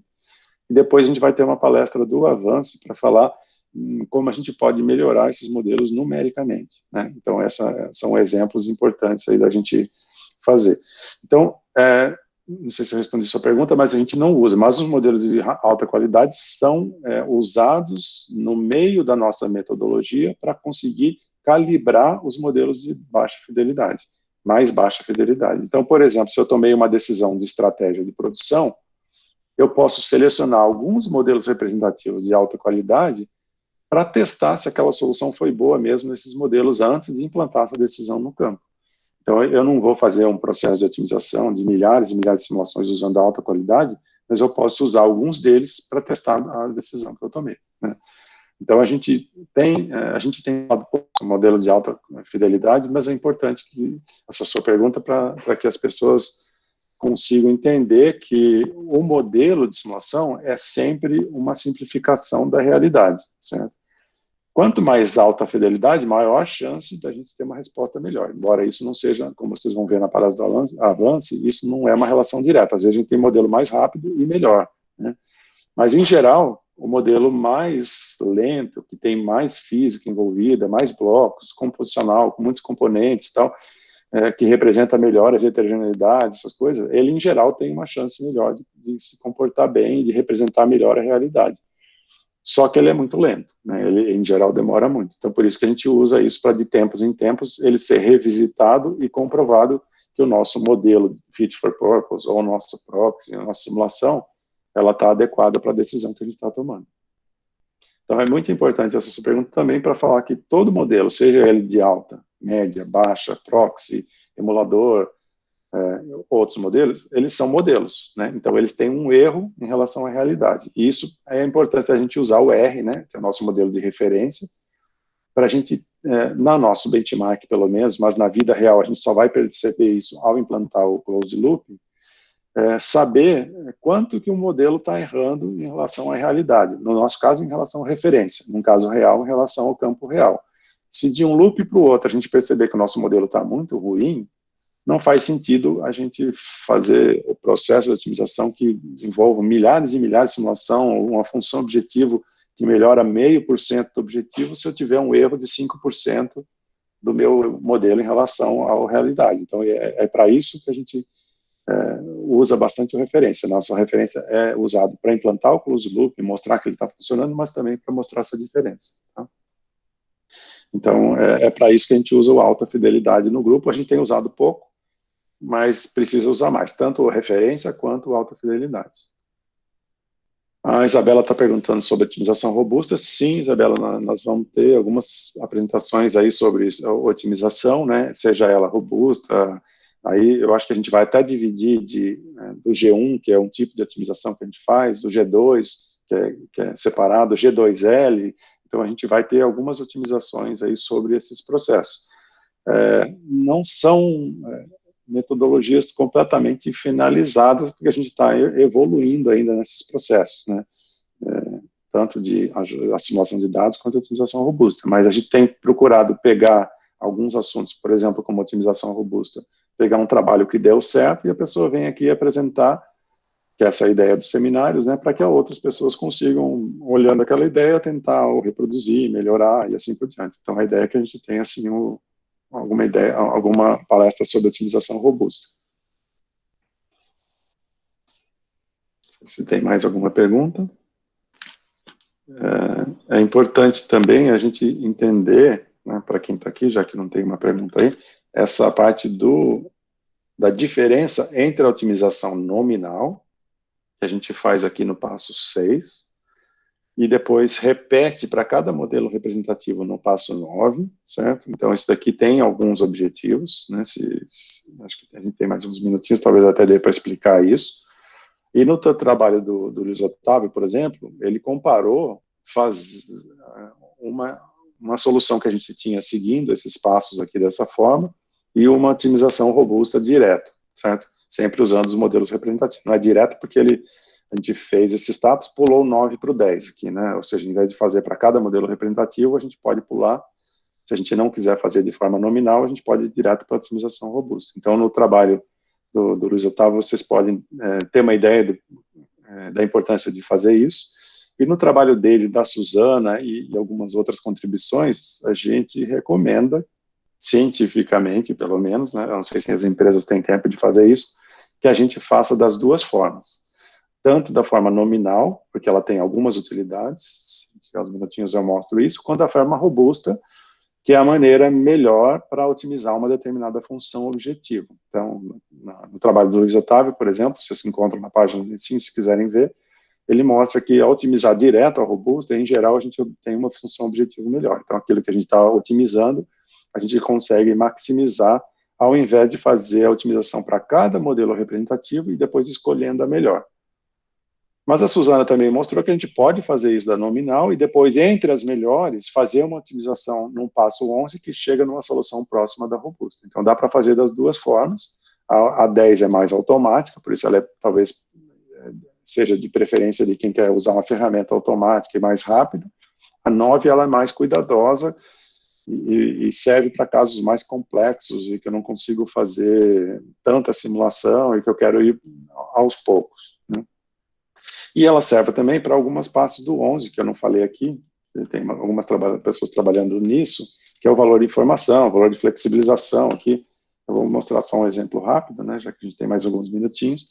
e depois a gente vai ter uma palestra do Avanço para falar como a gente pode melhorar esses modelos numericamente, né? Então, são exemplos importantes aí da gente fazer. Então, não sei se eu respondi a sua pergunta, mas a gente não usa, mas os modelos de alta qualidade são usados no meio da nossa metodologia para conseguir calibrar os modelos de baixa fidelidade, mais baixa fidelidade. Então, por exemplo, se eu tomei uma decisão de estratégia de produção, eu posso selecionar alguns modelos representativos de alta qualidade para testar se aquela solução foi boa mesmo nesses modelos antes de implantar essa decisão no campo. Então, eu não vou fazer um processo de otimização de milhares e milhares de simulações usando a alta qualidade, mas eu posso usar alguns deles para testar a decisão que eu tomei, né? Então, a gente tem um modelo de alta fidelidade, mas é importante que essa sua pergunta para que as pessoas consigam entender que o modelo de simulação é sempre uma simplificação da realidade, certo? Quanto mais alta a fidelidade, maior a chance da gente ter uma resposta melhor. Embora isso não seja, como vocês vão ver na palestra do Avance, isso não é uma relação direta. Às vezes a gente tem modelo mais rápido e melhor, né? Mas, em geral, o modelo mais lento, que tem mais física envolvida, mais blocos, composicional, com muitos componentes, tal, que representa melhor as heterogeneidades, essas coisas, ele, em geral, tem uma chance melhor de se comportar bem, de representar melhor a realidade. Só que ele é muito lento, né? Ele, em geral, demora muito. Então, por isso que a gente usa isso para, de tempos em tempos, ele ser revisitado e comprovado que o nosso modelo fit for purpose, ou nossa proxy, a nossa simulação, ela está adequada para a decisão que a gente está tomando. Então, é muito importante essa sua pergunta também para falar que todo modelo, seja ele de alta, média, baixa, proxy, emulador, outros modelos, eles são modelos, né? Então, eles têm um erro em relação à realidade. E isso é importante a gente usar o R, né, que é o nosso modelo de referência, para a gente, na nosso benchmark, pelo menos, mas na vida real a gente só vai perceber isso ao implantar o closed loop, saber quanto que o modelo está errando em relação à realidade. No nosso caso, em relação à referência. No caso real, em relação ao campo real. Se de um loop para o outro a gente perceber que o nosso modelo está muito ruim, não faz sentido a gente fazer o processo de otimização que envolve milhares e milhares de simulação, uma função objetivo que melhora 0,5% do objetivo se eu tiver um erro de 5% do meu modelo em relação à realidade. Então, é para isso que a gente usa bastante a referência. Nossa referência é usada para implantar o closed loop, mostrar que ele está funcionando, mas também para mostrar essa diferença. Tá? Então, é para isso que a gente usa o alta fidelidade no grupo. A gente tem usado pouco, mas precisa usar mais, tanto a referência quanto a alta fidelidade. A Isabela está perguntando sobre otimização robusta. Sim, Isabela, nós vamos ter algumas apresentações aí sobre otimização, né, seja ela robusta. Aí eu acho que a gente vai até dividir do G1, que é um tipo de otimização que a gente faz, do G2, que é separado, G2L. Então a gente vai ter algumas otimizações aí sobre esses processos. Não são metodologias completamente finalizadas, porque a gente está evoluindo ainda nesses processos, né? Tanto de a simulação de dados quanto a otimização robusta. Mas a gente tem procurado pegar alguns assuntos, por exemplo, como otimização robusta, pegar um trabalho que deu certo e a pessoa vem aqui apresentar, que é essa ideia dos seminários, né, para que outras pessoas consigam, olhando aquela ideia, tentar ou reproduzir, melhorar e assim por diante. Então, a ideia é que a gente tenha, assim, alguma ideia, alguma palestra sobre otimização robusta. Se tem mais alguma pergunta? É importante também a gente entender, né, para quem está aqui, já que não tem uma pergunta aí, essa parte da diferença entre a otimização nominal, que a gente faz aqui no passo 6, e depois repete para cada modelo representativo no passo 9, certo? Então, esse daqui tem alguns objetivos, né? Acho que a gente tem mais uns minutinhos, talvez até dê para explicar isso. E no trabalho do Luiz Otávio, por exemplo, ele comparou uma solução que a gente tinha seguindo esses passos aqui dessa forma e uma otimização robusta direto, certo? Sempre usando os modelos representativos. Não é direto porque a gente fez esses taps, pulou o 9 para o 10 aqui, né? Ou seja, em vez de fazer para cada modelo representativo, a gente pode pular. Se a gente não quiser fazer de forma nominal, a gente pode ir direto para a otimização robusta. Então, no trabalho do Luiz Otávio, vocês podem ter uma ideia da importância de fazer isso. E no trabalho dele, da Suzana e algumas outras contribuições, a gente recomenda, cientificamente, pelo menos, né, eu não sei se as empresas têm tempo de fazer isso, que a gente faça das duas formas. Tanto da forma nominal, porque ela tem algumas utilidades, se tiver uns minutinhos eu mostro isso, quanto da forma robusta, que é a maneira melhor para otimizar uma determinada função objetivo. Então, no trabalho do Luiz Otávio, por exemplo, vocês se encontram na página de sim, se quiserem ver, ele mostra que ao otimizar direto a robusta, em geral, a gente tem uma função objetivo melhor. Então, aquilo que a gente está otimizando, a gente consegue maximizar, ao invés de fazer a otimização para cada modelo representativo e depois escolhendo a melhor. Mas a Suzana também mostrou que a gente pode fazer isso da nominal e depois, entre as melhores, fazer uma otimização num passo 11 que chega numa solução próxima da robusta. Então, dá para fazer das duas formas. A 10 é mais automática, por isso ela talvez seja de preferência de quem quer usar uma ferramenta automática e mais rápida. A 9, ela é mais cuidadosa e serve para casos mais complexos e que eu não consigo fazer tanta simulação e que eu quero ir aos poucos, né? E ela serve também para algumas partes do 11, que eu não falei aqui, tem algumas pessoas trabalhando nisso, que é o valor de informação, o valor de flexibilização aqui. Eu vou mostrar só um exemplo rápido, né, já que a gente tem mais alguns minutinhos,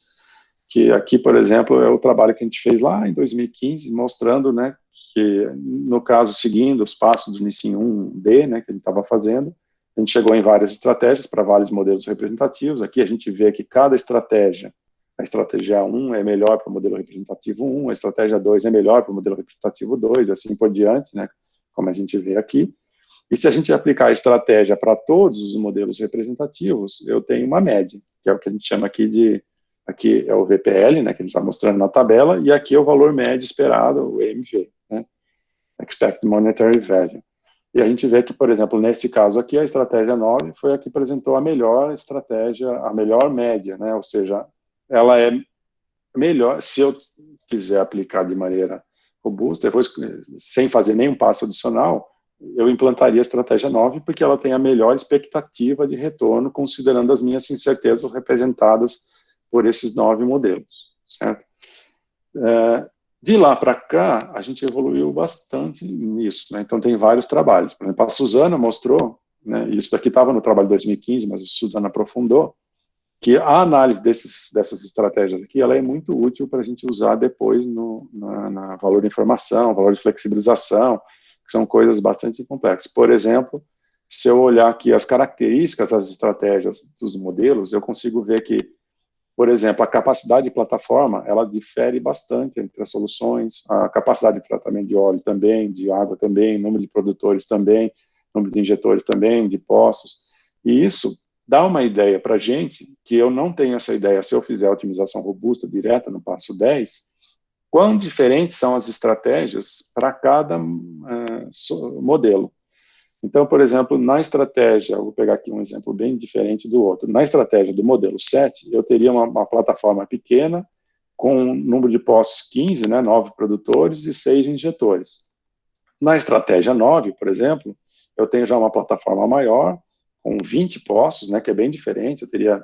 que aqui, por exemplo, é o trabalho que a gente fez lá em 2015, mostrando, né, que, no caso, seguindo os passos do NISIM 1D, né, que a gente estava fazendo, a gente chegou em várias estratégias para vários modelos representativos. Aqui a gente vê que cada estratégia, a estratégia 1 é melhor para o modelo representativo 1, a estratégia 2 é melhor para o modelo representativo 2, assim por diante, né, como a gente vê aqui. E se a gente aplicar a estratégia para todos os modelos representativos, eu tenho uma média, que é o que a gente chama aqui aqui é o VPL, né, que a gente está mostrando na tabela, e aqui é o valor médio esperado, o EMV, né, Expected Monetary Value. E a gente vê que, por exemplo, nesse caso aqui, a estratégia 9 foi a que apresentou a melhor estratégia, a melhor média, né, ou seja, ela é melhor, se eu quiser aplicar de maneira robusta, depois, sem fazer nenhum passo adicional, eu implantaria a estratégia 9, porque ela tem a melhor expectativa de retorno, considerando as minhas incertezas representadas por esses 9 modelos, certo? De lá para cá, a gente evoluiu bastante nisso, né? Então tem vários trabalhos. Por exemplo, a Suzana mostrou, né, isso daqui estava no trabalho de 2015, mas a Suzana aprofundou, que a análise dessas estratégias aqui, ela é muito útil para a gente usar depois na valor de informação, valor de flexibilização, que são coisas bastante complexas. Por exemplo, se eu olhar aqui as características das estratégias dos modelos, eu consigo ver que, por exemplo, a capacidade de plataforma, ela difere bastante entre as soluções, a capacidade de tratamento de óleo também, de água também, número de produtores também, número de injetores também, de poços, e isso dá uma ideia para a gente, que eu não tenho essa ideia se eu fizer a otimização robusta direta no passo 10, quão diferentes são as estratégias para cada modelo. Então, por exemplo, na estratégia, eu vou pegar aqui um exemplo bem diferente do outro, na estratégia do modelo 7, eu teria uma plataforma pequena, com um número de postos 15, né, 9 produtores e 6 injetores. Na estratégia 9, por exemplo, eu tenho já uma plataforma maior, com 20 postos, né, que é bem diferente, eu teria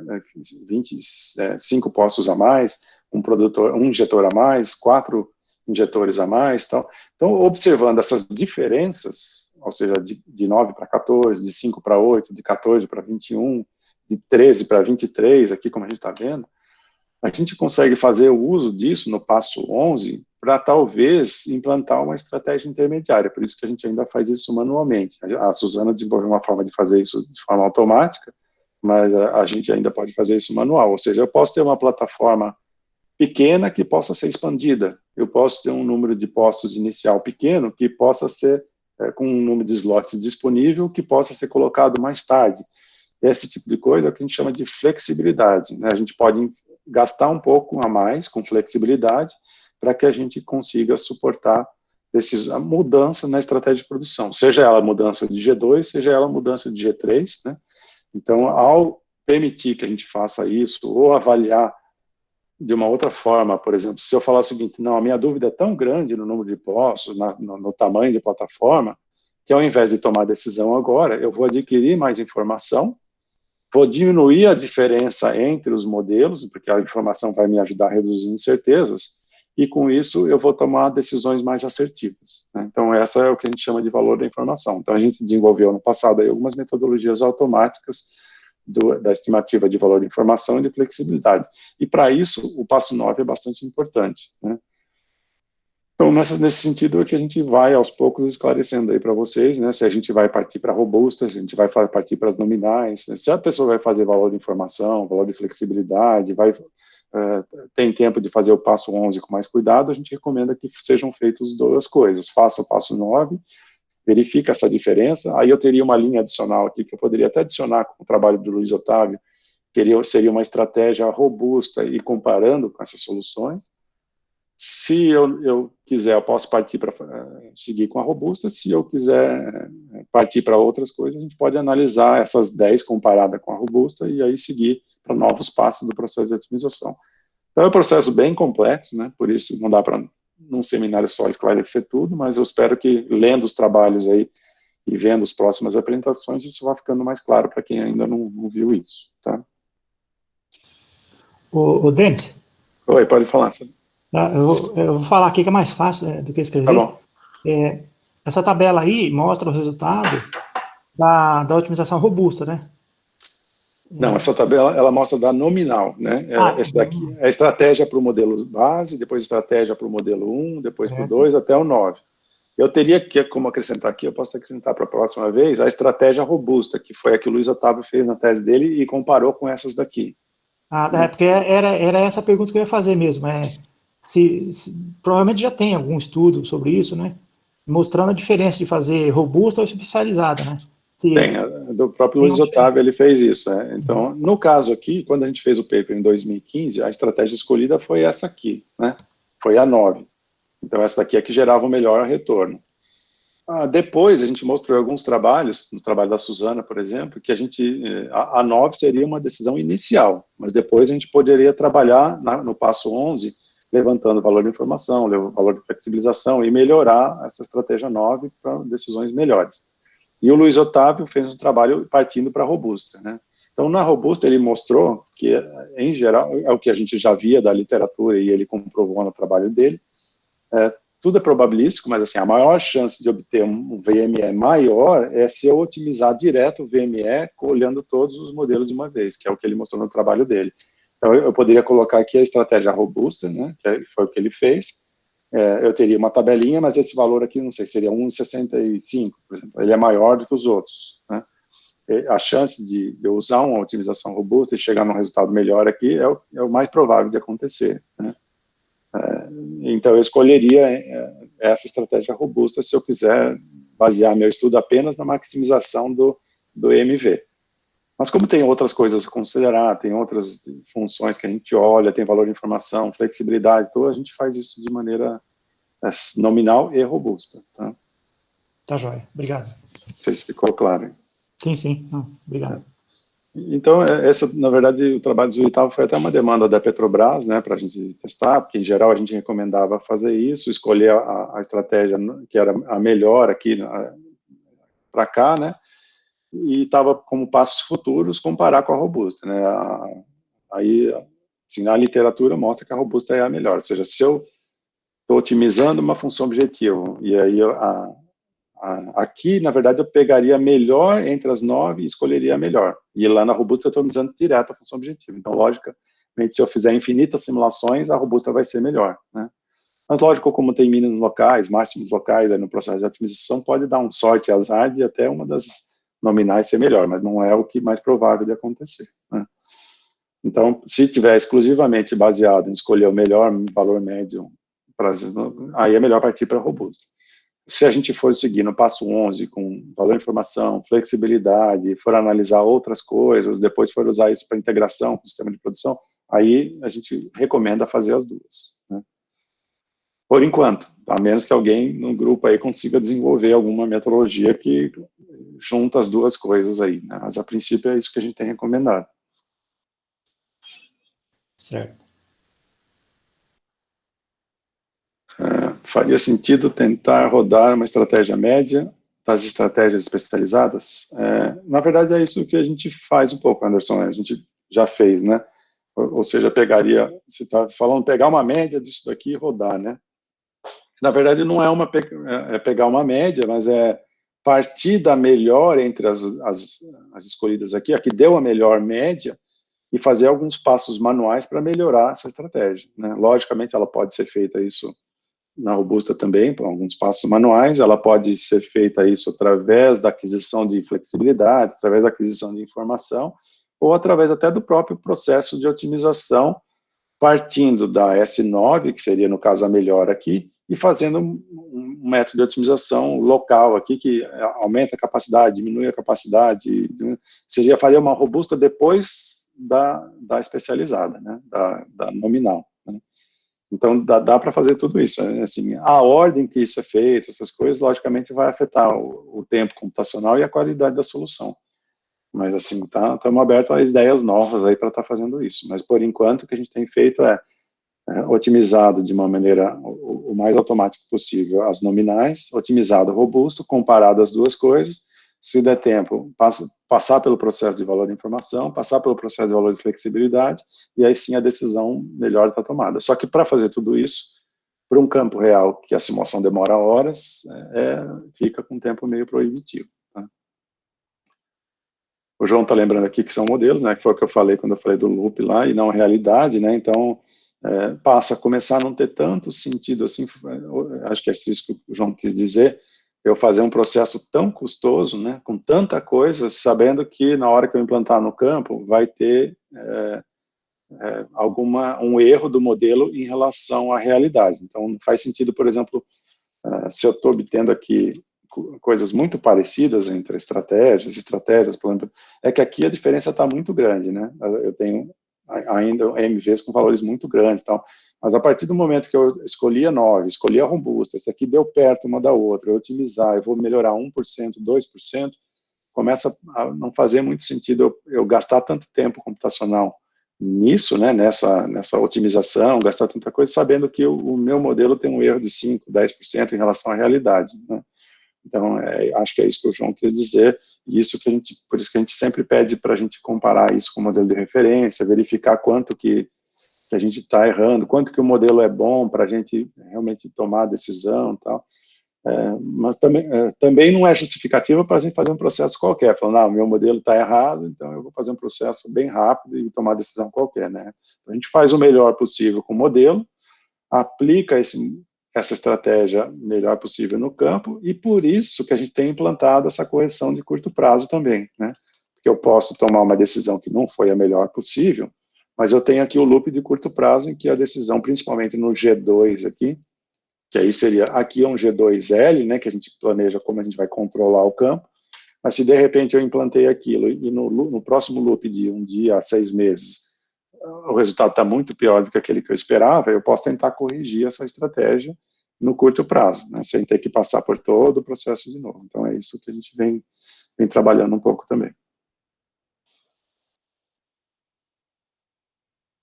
25 postos a mais, um injetor a mais, 4 injetores a mais, tal. Então, observando essas diferenças, ou seja, de 9 para 14, de 5 para 8, de 14 para 21, de 13 para 23, aqui como a gente está vendo, a gente consegue fazer o uso disso no passo 11 para talvez implantar uma estratégia intermediária, por isso que a gente ainda faz isso manualmente. A Suzana desenvolveu uma forma de fazer isso de forma automática, mas a gente ainda pode fazer isso manual, ou seja, eu posso ter uma plataforma pequena que possa ser expandida, eu posso ter um número de postos inicial pequeno que possa ser com um número de slots disponível que possa ser colocado mais tarde. Esse tipo de coisa é o que a gente chama de flexibilidade, né? A gente pode gastar um pouco a mais com flexibilidade para que a gente consiga suportar a mudança na estratégia de produção, seja ela mudança de G2, seja ela mudança de G3, né? Então, ao permitir que a gente faça isso, ou avaliar de uma outra forma, por exemplo, se eu falar o seguinte, não, a minha dúvida é tão grande no número de postos, no tamanho de plataforma, que ao invés de tomar decisão agora, eu vou adquirir mais informação, vou diminuir a diferença entre os modelos, porque a informação vai me ajudar a reduzir incertezas, e com isso eu vou tomar decisões mais assertivas, né? Então, essa é o que a gente chama de valor da informação. Então, a gente desenvolveu no passado aí algumas metodologias automáticas da estimativa de valor de informação e de flexibilidade. E, para isso, o passo 9 é bastante importante, né? Então, nesse sentido, é que a gente vai, aos poucos, esclarecendo aí para vocês, né, se a gente vai partir para robustas, se a gente vai partir para as nominais, né, se a pessoa vai fazer valor de informação, valor de flexibilidade, tem tempo de fazer o passo 11 com mais cuidado, a gente recomenda que sejam feitas duas coisas. Faça o passo 9, verifica essa diferença, aí eu teria uma linha adicional aqui, que eu poderia até adicionar com o trabalho do Luiz Otávio, que seria uma estratégia robusta e comparando com essas soluções. Se eu quiser, eu posso partir para seguir com a robusta. Se eu quiser partir para outras coisas, a gente pode analisar essas 10 comparada com a robusta e aí seguir para novos passos do processo de otimização. Então, é um processo bem complexo, né? Por isso não dá para num seminário só esclarecer tudo, mas eu espero que, lendo os trabalhos aí e vendo as próximas apresentações, isso vai ficando mais claro para quem ainda não viu isso, tá? O Denis, Oi, pode falar. tá? Eu vou falar aqui que é mais fácil do que Tá escrever. bom. Essa tabela aí mostra o resultado da otimização robusta, né? Não, essa tabela, ela mostra da nominal, né? Esse daqui é a estratégia para o modelo base, depois estratégia para o modelo 1, depois para o Certo. 2, até o 9. Eu teria que, como acrescentar aqui, eu posso acrescentar para a próxima vez, a estratégia robusta, que foi a que o Luiz Otávio fez na tese dele e comparou com essas daqui. Porque era essa a pergunta que eu ia fazer mesmo. Provavelmente já tem algum estudo sobre isso, né? Mostrando a diferença de fazer robusta ou especializada, né? Tem, Se do próprio tem Luiz uma diferença. Otávio, ele fez isso. Né? Então, no caso aqui, quando a gente fez o paper em 2015, a estratégia escolhida foi essa aqui, né? Foi a 9. Então, essa daqui é que gerava o melhor retorno. Depois, a gente mostrou alguns trabalhos, no trabalho da Suzana, por exemplo, que a 9 seria uma decisão inicial, mas depois a gente poderia trabalhar no passo 11, levantando o valor de informação, o valor de flexibilização e melhorar essa estratégia 9 para decisões melhores. E o Luiz Otávio fez um trabalho partindo para a robusta, né? Então, na robusta, ele mostrou que, em geral, é o que a gente já via da literatura e ele comprovou no trabalho dele, tudo é probabilístico, mas assim, a maior chance de obter um VME maior é se eu otimizar direto o VME olhando todos os modelos de uma vez, que é o que ele mostrou no trabalho dele. Então, eu poderia colocar aqui a estratégia robusta, né, que foi o que ele fez. Eu teria uma tabelinha, mas esse valor aqui, não sei, seria 1,65, por exemplo. Ele é maior do que os outros, né? A chance de eu usar uma otimização robusta e chegar num resultado melhor aqui é o mais provável de acontecer, né? Então, eu escolheria essa estratégia robusta se eu quiser basear meu estudo apenas na maximização do MV. Mas como tem outras coisas a considerar, tem outras funções que a gente olha, tem valor de informação, flexibilidade, então a gente faz isso de maneira nominal e robusta. Tá, Tá joia. Obrigado. não sei se ficou claro. Sim, sim. Não, obrigado. Então, na verdade, o trabalho do Zuitava foi até uma demanda da Petrobras, né, para a gente testar, porque, em geral, a gente recomendava fazer isso, escolher a estratégia que era a melhor aqui para cá, né, e estava como passos futuros comparar com a robusta, né. Aí, assim, a literatura mostra que a robusta é a melhor, ou seja, se eu estou otimizando uma função objetivo, e aí aqui, na verdade, eu pegaria a melhor entre as 9 e escolheria a melhor. E lá na robusta eu estou usando direto a função objetiva. Então, logicamente, se eu fizer infinitas simulações, a robusta vai ser melhor, né? Mas, lógico, como tem mínimos locais, máximos locais aí no processo de otimização, pode dar um sorte e azar de até uma das nominais ser melhor, mas não é o que mais provável de acontecer, né? Então, se tiver exclusivamente baseado em escolher o melhor valor médio, aí é melhor partir para a robusta. Se a gente for seguir no passo 11, com valor de informação, flexibilidade, for analisar outras coisas, depois for usar isso para integração com o sistema de produção, aí a gente recomenda fazer as duas, né? Por enquanto, a menos que alguém no grupo aí consiga desenvolver alguma metodologia que junta as duas coisas aí, né? Mas a princípio é isso que a gente tem recomendado. Certo. Faria sentido tentar rodar uma estratégia média das estratégias especializadas? Na verdade, é isso que a gente faz um pouco, Anderson, a gente já fez, né? Ou seja, você está falando pegar uma média disso daqui e rodar, né? Na verdade, não é pegar uma média, mas é partir da melhor entre as escolhidas aqui, a que deu a melhor média, e fazer alguns passos manuais para melhorar essa estratégia, né? Logicamente, ela pode ser feita isso na robusta também, por alguns passos manuais, ela pode ser feita isso através da aquisição de flexibilidade, através da aquisição de informação, ou através até do próprio processo de otimização, partindo da S9, que seria, no caso, a melhor aqui, e fazendo um método de otimização local aqui, que aumenta a capacidade, diminui a capacidade, faria uma robusta depois da especializada, né, da nominal, né? Então, dá para fazer tudo isso, né? Assim, a ordem que isso é feito, essas coisas, logicamente, vai afetar o tempo computacional e a qualidade da solução. Mas, assim, estamos abertos a ideias novas aí para estar fazendo isso. Mas, por enquanto, o que a gente tem feito é otimizado de uma maneira o mais automática possível as nominais, otimizado robusto, comparado as duas coisas, se der tempo, passar pelo processo de valor de informação, passar pelo processo de valor de flexibilidade, e aí sim a decisão melhor está tomada. Só que para fazer tudo isso, para um campo real, que a simulação demora horas, fica com um tempo meio proibitivo. Tá? O João está lembrando aqui que são modelos, né, que foi o que eu falei quando eu falei do loop lá, e não a realidade, né, então passa a começar a não ter tanto sentido assim, acho que é isso que o João quis dizer, eu fazer um processo tão custoso, né, com tanta coisa, sabendo que na hora que eu implantar no campo, vai ter um erro do modelo em relação à realidade. Então, não faz sentido, por exemplo, se eu estou obtendo aqui coisas muito parecidas entre estratégias, por exemplo, é que aqui a diferença está muito grande, né? Eu tenho ainda MVs com valores muito grandes e tal, mas a partir do momento que eu escolhi a 9, escolhi a robusta, esse aqui deu perto uma da outra, eu otimizar, eu vou melhorar 1%, 2%, começa a não fazer muito sentido eu gastar tanto tempo computacional nisso, né, nessa otimização, gastar tanta coisa, sabendo que o meu modelo tem um erro de 5%, 10% em relação à realidade, né? Então, acho que é isso que o João quis dizer, e isso que por isso que a gente sempre pede para a gente comparar isso com o modelo de referência, verificar quanto que a gente está errando, quanto que o modelo é bom para a gente realmente tomar a decisão e tal. Mas também não é justificativa para a gente fazer um processo qualquer, falando, o meu modelo está errado, então eu vou fazer um processo bem rápido e tomar decisão qualquer, né? Então, a gente faz o melhor possível com o modelo, aplica essa estratégia melhor possível no campo, e por isso que a gente tem implantado essa correção de curto prazo também, né? Porque eu posso tomar uma decisão que não foi a melhor possível, mas eu tenho aqui o loop de curto prazo, em que a decisão, principalmente no G2 aqui, que aí seria, aqui é um G2L, né, que a gente planeja como a gente vai controlar o campo, mas se de repente eu implantei aquilo, e no próximo loop de 1 dia a 6 meses, o resultado está muito pior do que aquele que eu esperava, eu posso tentar corrigir essa estratégia no curto prazo, né, sem ter que passar por todo o processo de novo. Então, é isso que a gente vem trabalhando um pouco também.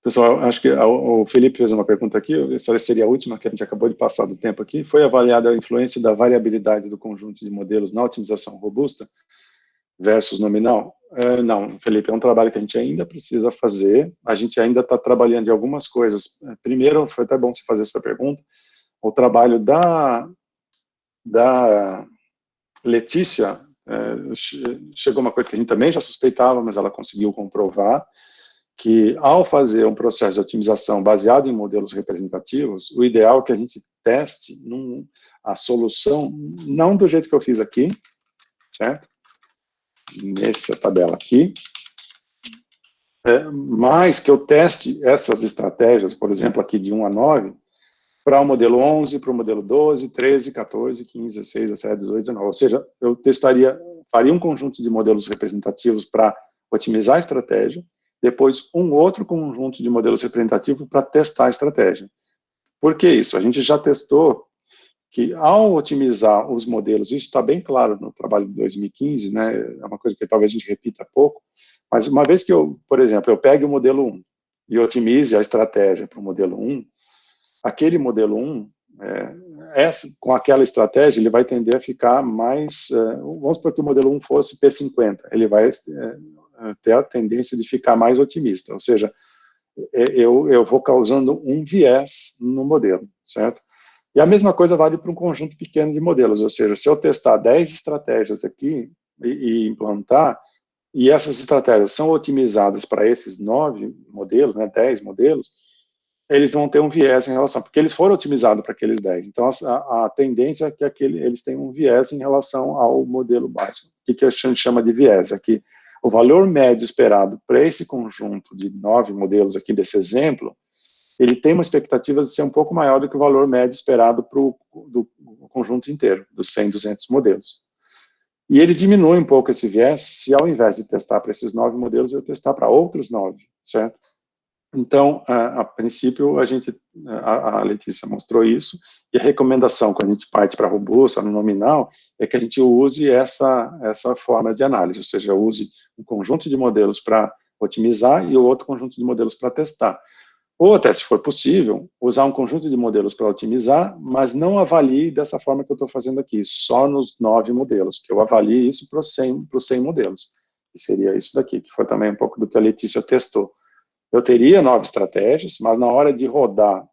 Pessoal, acho que o Felipe fez uma pergunta aqui, essa seria a última, que a gente acabou de passar do tempo aqui. Foi avaliada a influência da variabilidade do conjunto de modelos na otimização robusta versus nominal? Não, Felipe, é um trabalho que a gente ainda precisa fazer, a gente ainda está trabalhando em algumas coisas. Primeiro, foi até bom você fazer essa pergunta, o trabalho da Letícia, chegou uma coisa que a gente também já suspeitava, mas ela conseguiu comprovar, que ao fazer um processo de otimização baseado em modelos representativos, o ideal é que a gente teste a solução, não do jeito que eu fiz aqui, certo? Nessa tabela aqui, mas que eu teste essas estratégias, por exemplo, aqui de 1 a 9, para o modelo 11, para o modelo 12, 13, 14, 15, 16, 17, 18, 19. Ou seja, eu faria um conjunto de modelos representativos para otimizar a estratégia, depois um outro conjunto de modelos representativos para testar a estratégia. Por que isso? A gente já testou que ao otimizar os modelos, isso está bem claro no trabalho de 2015, né, é uma coisa que talvez a gente repita pouco, mas uma vez que por exemplo, eu pegue o modelo 1 e otimize a estratégia para o modelo 1, aquele modelo 1, com aquela estratégia, ele vai tender a ficar mais, vamos supor que o modelo 1 fosse P50, ele vai ter a tendência de ficar mais otimista, ou seja, eu vou causando um viés no modelo, certo? E a mesma coisa vale para um conjunto pequeno de modelos, ou seja, se eu testar 10 estratégias aqui e implantar, e essas estratégias são otimizadas para esses 9 modelos, né, 10 modelos, eles vão ter um viés em relação, porque eles foram otimizados para aqueles 10. Então, a tendência é que eles tenham um viés em relação ao modelo básico. O que a gente chama de viés? É que o valor médio esperado para esse conjunto de 9 modelos aqui desse exemplo, ele tem uma expectativa de ser um pouco maior do que o valor médio esperado do conjunto inteiro, dos 100, 200 modelos. E ele diminui um pouco esse viés se ao invés de testar para esses 9 modelos, eu testar para outros 9, certo? Então, a princípio, a Letícia mostrou isso, e a recomendação, quando a gente parte para robusta, no nominal, é que a gente use essa forma de análise, ou seja, use um conjunto de modelos para otimizar e o outro conjunto de modelos para testar. Ou até, se for possível, usar um conjunto de modelos para otimizar, mas não avalie dessa forma que eu estou fazendo aqui, só nos 9 modelos, que eu avalie isso para os 100 modelos, que seria isso daqui, que foi também um pouco do que a Letícia testou. Eu teria 9 estratégias, mas na hora de rodar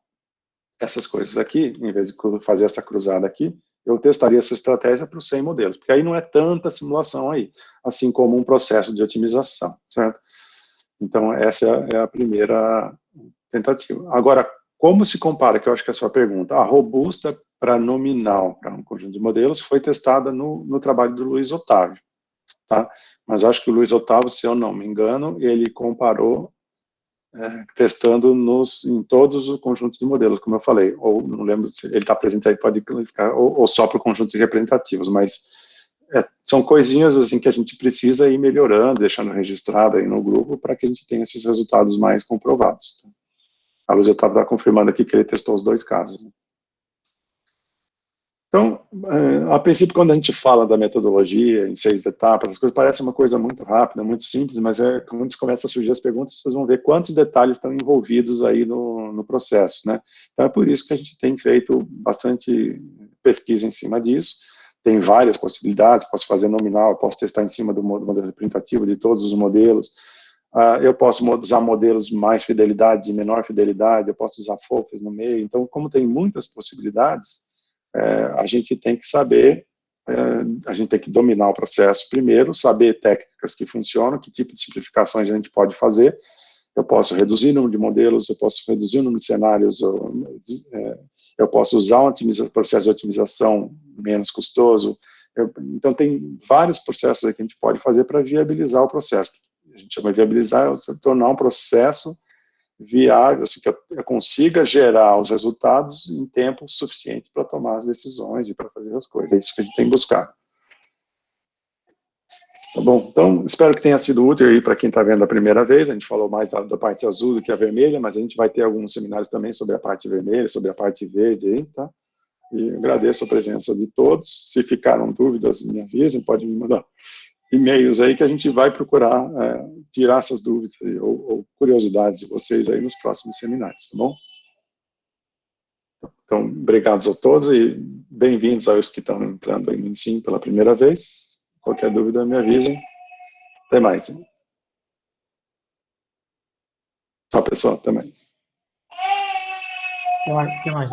essas coisas aqui, em vez de fazer essa cruzada aqui, eu testaria essa estratégia para os 100 modelos, porque aí não é tanta simulação aí, assim como um processo de otimização, certo? Então, essa é a primeira tentativa. Agora, como se compara, que eu acho que é a sua pergunta, a robusta para nominal, para um conjunto de modelos, foi testada no trabalho do Luiz Otávio, tá? Mas acho que o Luiz Otávio, se eu não me engano, ele comparou testando em todos os conjuntos de modelos, como eu falei, ou não lembro se ele está presente aí, pode clarificar, ou só para o conjunto de representativos, mas são coisinhas assim que a gente precisa ir melhorando, deixando registrado aí no grupo, para que a gente tenha esses resultados mais comprovados. Tá? A Luz está confirmando aqui que ele testou os 2 casos. Né? Então, a princípio, quando a gente fala da metodologia em 6 etapas, as coisas parecem uma coisa muito rápida, muito simples, mas quando começam a surgir as perguntas, vocês vão ver quantos detalhes estão envolvidos aí no processo, né? Então, é por isso que a gente tem feito bastante pesquisa em cima disso, tem várias possibilidades, posso fazer nominal, posso testar em cima do modelo representativo de todos os modelos, eu posso usar modelos de mais fidelidade, de menor fidelidade, eu posso usar FOFs no meio, então, como tem muitas possibilidades, a gente tem que saber, a gente tem que dominar o processo primeiro, saber técnicas que funcionam, que tipo de simplificações a gente pode fazer. Eu posso reduzir o número de modelos, eu posso reduzir o número de cenários, eu posso usar um processo de otimização menos custoso. Então, tem vários processos aí que a gente pode fazer para viabilizar o processo. A gente chama de viabilizar, é tornar um processo viável, assim, que eu consiga gerar os resultados em tempo suficiente para tomar as decisões e para fazer as coisas. É isso que a gente tem que buscar. Tá bom? Então, espero que tenha sido útil aí para quem está vendo a primeira vez. A gente falou mais da parte azul do que a vermelha, mas a gente vai ter alguns seminários também sobre a parte vermelha, sobre a parte verde aí, tá? E agradeço a presença de todos. Se ficaram dúvidas, me avisem, podem me mandar e-mails aí que a gente vai procurar tirar essas dúvidas ou curiosidades de vocês aí nos próximos seminários, tá bom? Então, obrigados a todos e bem-vindos aos que estão entrando aí no ensino pela primeira vez. Qualquer dúvida, me avisem. Até mais. Tchau, pessoal. Até mais. Até mais.